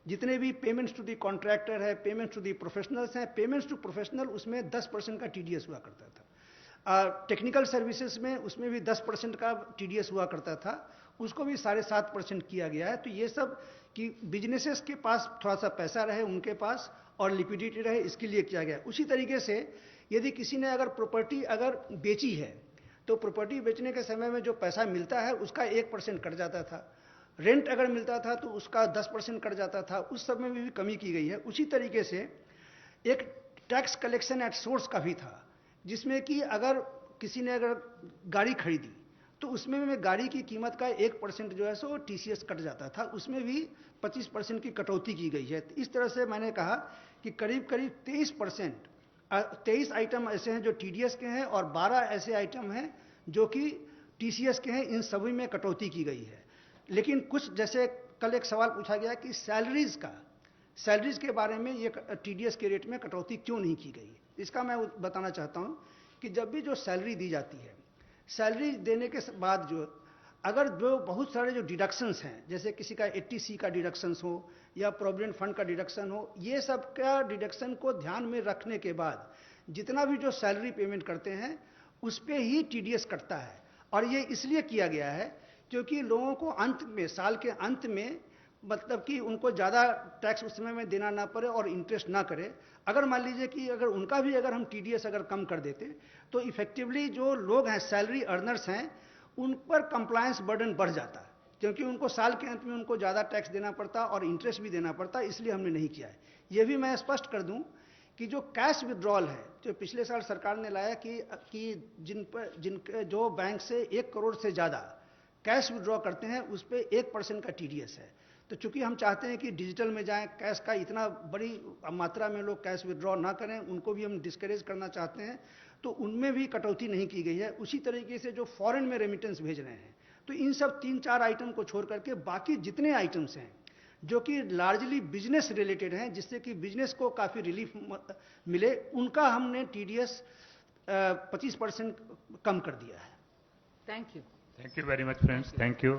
जितने भी पेमेंट्स टू दी कॉन्ट्रैक्टर है, पेमेंट्स टू दी प्रोफेशनल्स हैं, पेमेंट्स टू प्रोफेशनल उसमें 10% का टीडीएस हुआ करता था। टेक्निकल सर्विसेज में उसमें भी 10% का टीडीएस हुआ करता था, उसको भी 7.5% किया गया है। तो ये सब कि बिजनेसेस के पास थोड़ा सा पैसा रहे उनके पास और लिक्विडिटी रहे, इसके लिए किया गया। उसी तरीके से यदि किसी ने अगर प्रॉपर्टी अगर बेची है तो प्रॉपर्टी बेचने के समय में जो पैसा मिलता है उसका 1% कट जाता था। रेंट अगर मिलता था तो उसका 10% कट जाता था, उस सब में भी कमी की गई है। उसी तरीके से एक टैक्स कलेक्शन एट सोर्स का भी था, जिसमें कि अगर किसी ने अगर गाड़ी खरीदी तो उसमें में गाड़ी की कीमत का 1% जो है सो टीसीएस कट जाता था, उसमें भी 25% की कटौती की गई है। इस तरह से मैंने कहा कि करीब करीब 23 आइटम ऐसे हैं जो टीडीएस के हैं और 12 ऐसे आइटम हैं जो कि टीसीएस के हैं। इन सभी में कटौती की गई है। लेकिन कुछ, जैसे कल एक सवाल पूछा गया कि सैलरीज के बारे में ये टीडीएस के रेट में कटौती क्यों नहीं की गई, इसका मैं बताना चाहता हूं कि जब भी जो सैलरी दी जाती है, सैलरी देने के बाद अगर जो बहुत सारे जो डिडक्शंस हैं, जैसे किसी का 80C का डिडक्शंस हो या प्रोविडेंट फंड का डिडक्शन हो, ये सब का डिडक्शन को ध्यान में रखने के बाद जितना भी जो सैलरी पेमेंट करते हैं उस पर ही टीडीएस कटता है। और ये इसलिए किया गया है क्योंकि लोगों को अंत में, साल के अंत में, मतलब कि उनको ज़्यादा टैक्स उस समय में देना ना पड़े और इंटरेस्ट ना करे। अगर मान लीजिए कि अगर उनका भी अगर हम टीडीएस अगर कम कर देते तो इफेक्टिवली जो लोग हैं, सैलरी अर्नर्स हैं, उन पर कंप्लायंस बर्डन बढ़ जाता, क्योंकि उनको साल के अंत में उनको ज़्यादा टैक्स देना पड़ता और इंटरेस्ट भी देना पड़ता। इसलिए हमने नहीं किया है। ये भी मैं स्पष्ट कर दूं कि जो कैश विड्रॉल है, जो पिछले साल सरकार ने लाया कि जिनके जो बैंक से 1 करोड़ से ज़्यादा कैश विड्रॉ करते हैं उस पर 1% का टीडीएस है। तो चूंकि हम चाहते हैं कि डिजिटल में जाएं, कैश का इतना बड़ी मात्रा में लोग कैश विड्रॉ ना करें, उनको भी हम डिस्करेज करना चाहते हैं, तो उनमें भी कटौती नहीं की गई है। उसी तरीके से जो फॉरेन में रेमिटेंस भेज रहे हैं, तो इन सब 3-4 आइटम को छोड़ करके बाकी जितने आइटम्स हैं जो कि लार्जली बिजनेस रिलेटेड हैं, जिससे कि बिजनेस को काफ़ी रिलीफ मिले, उनका हमने टीडीएस 25% कम कर दिया है। Thank you. Thank you very much, friends. Thank you.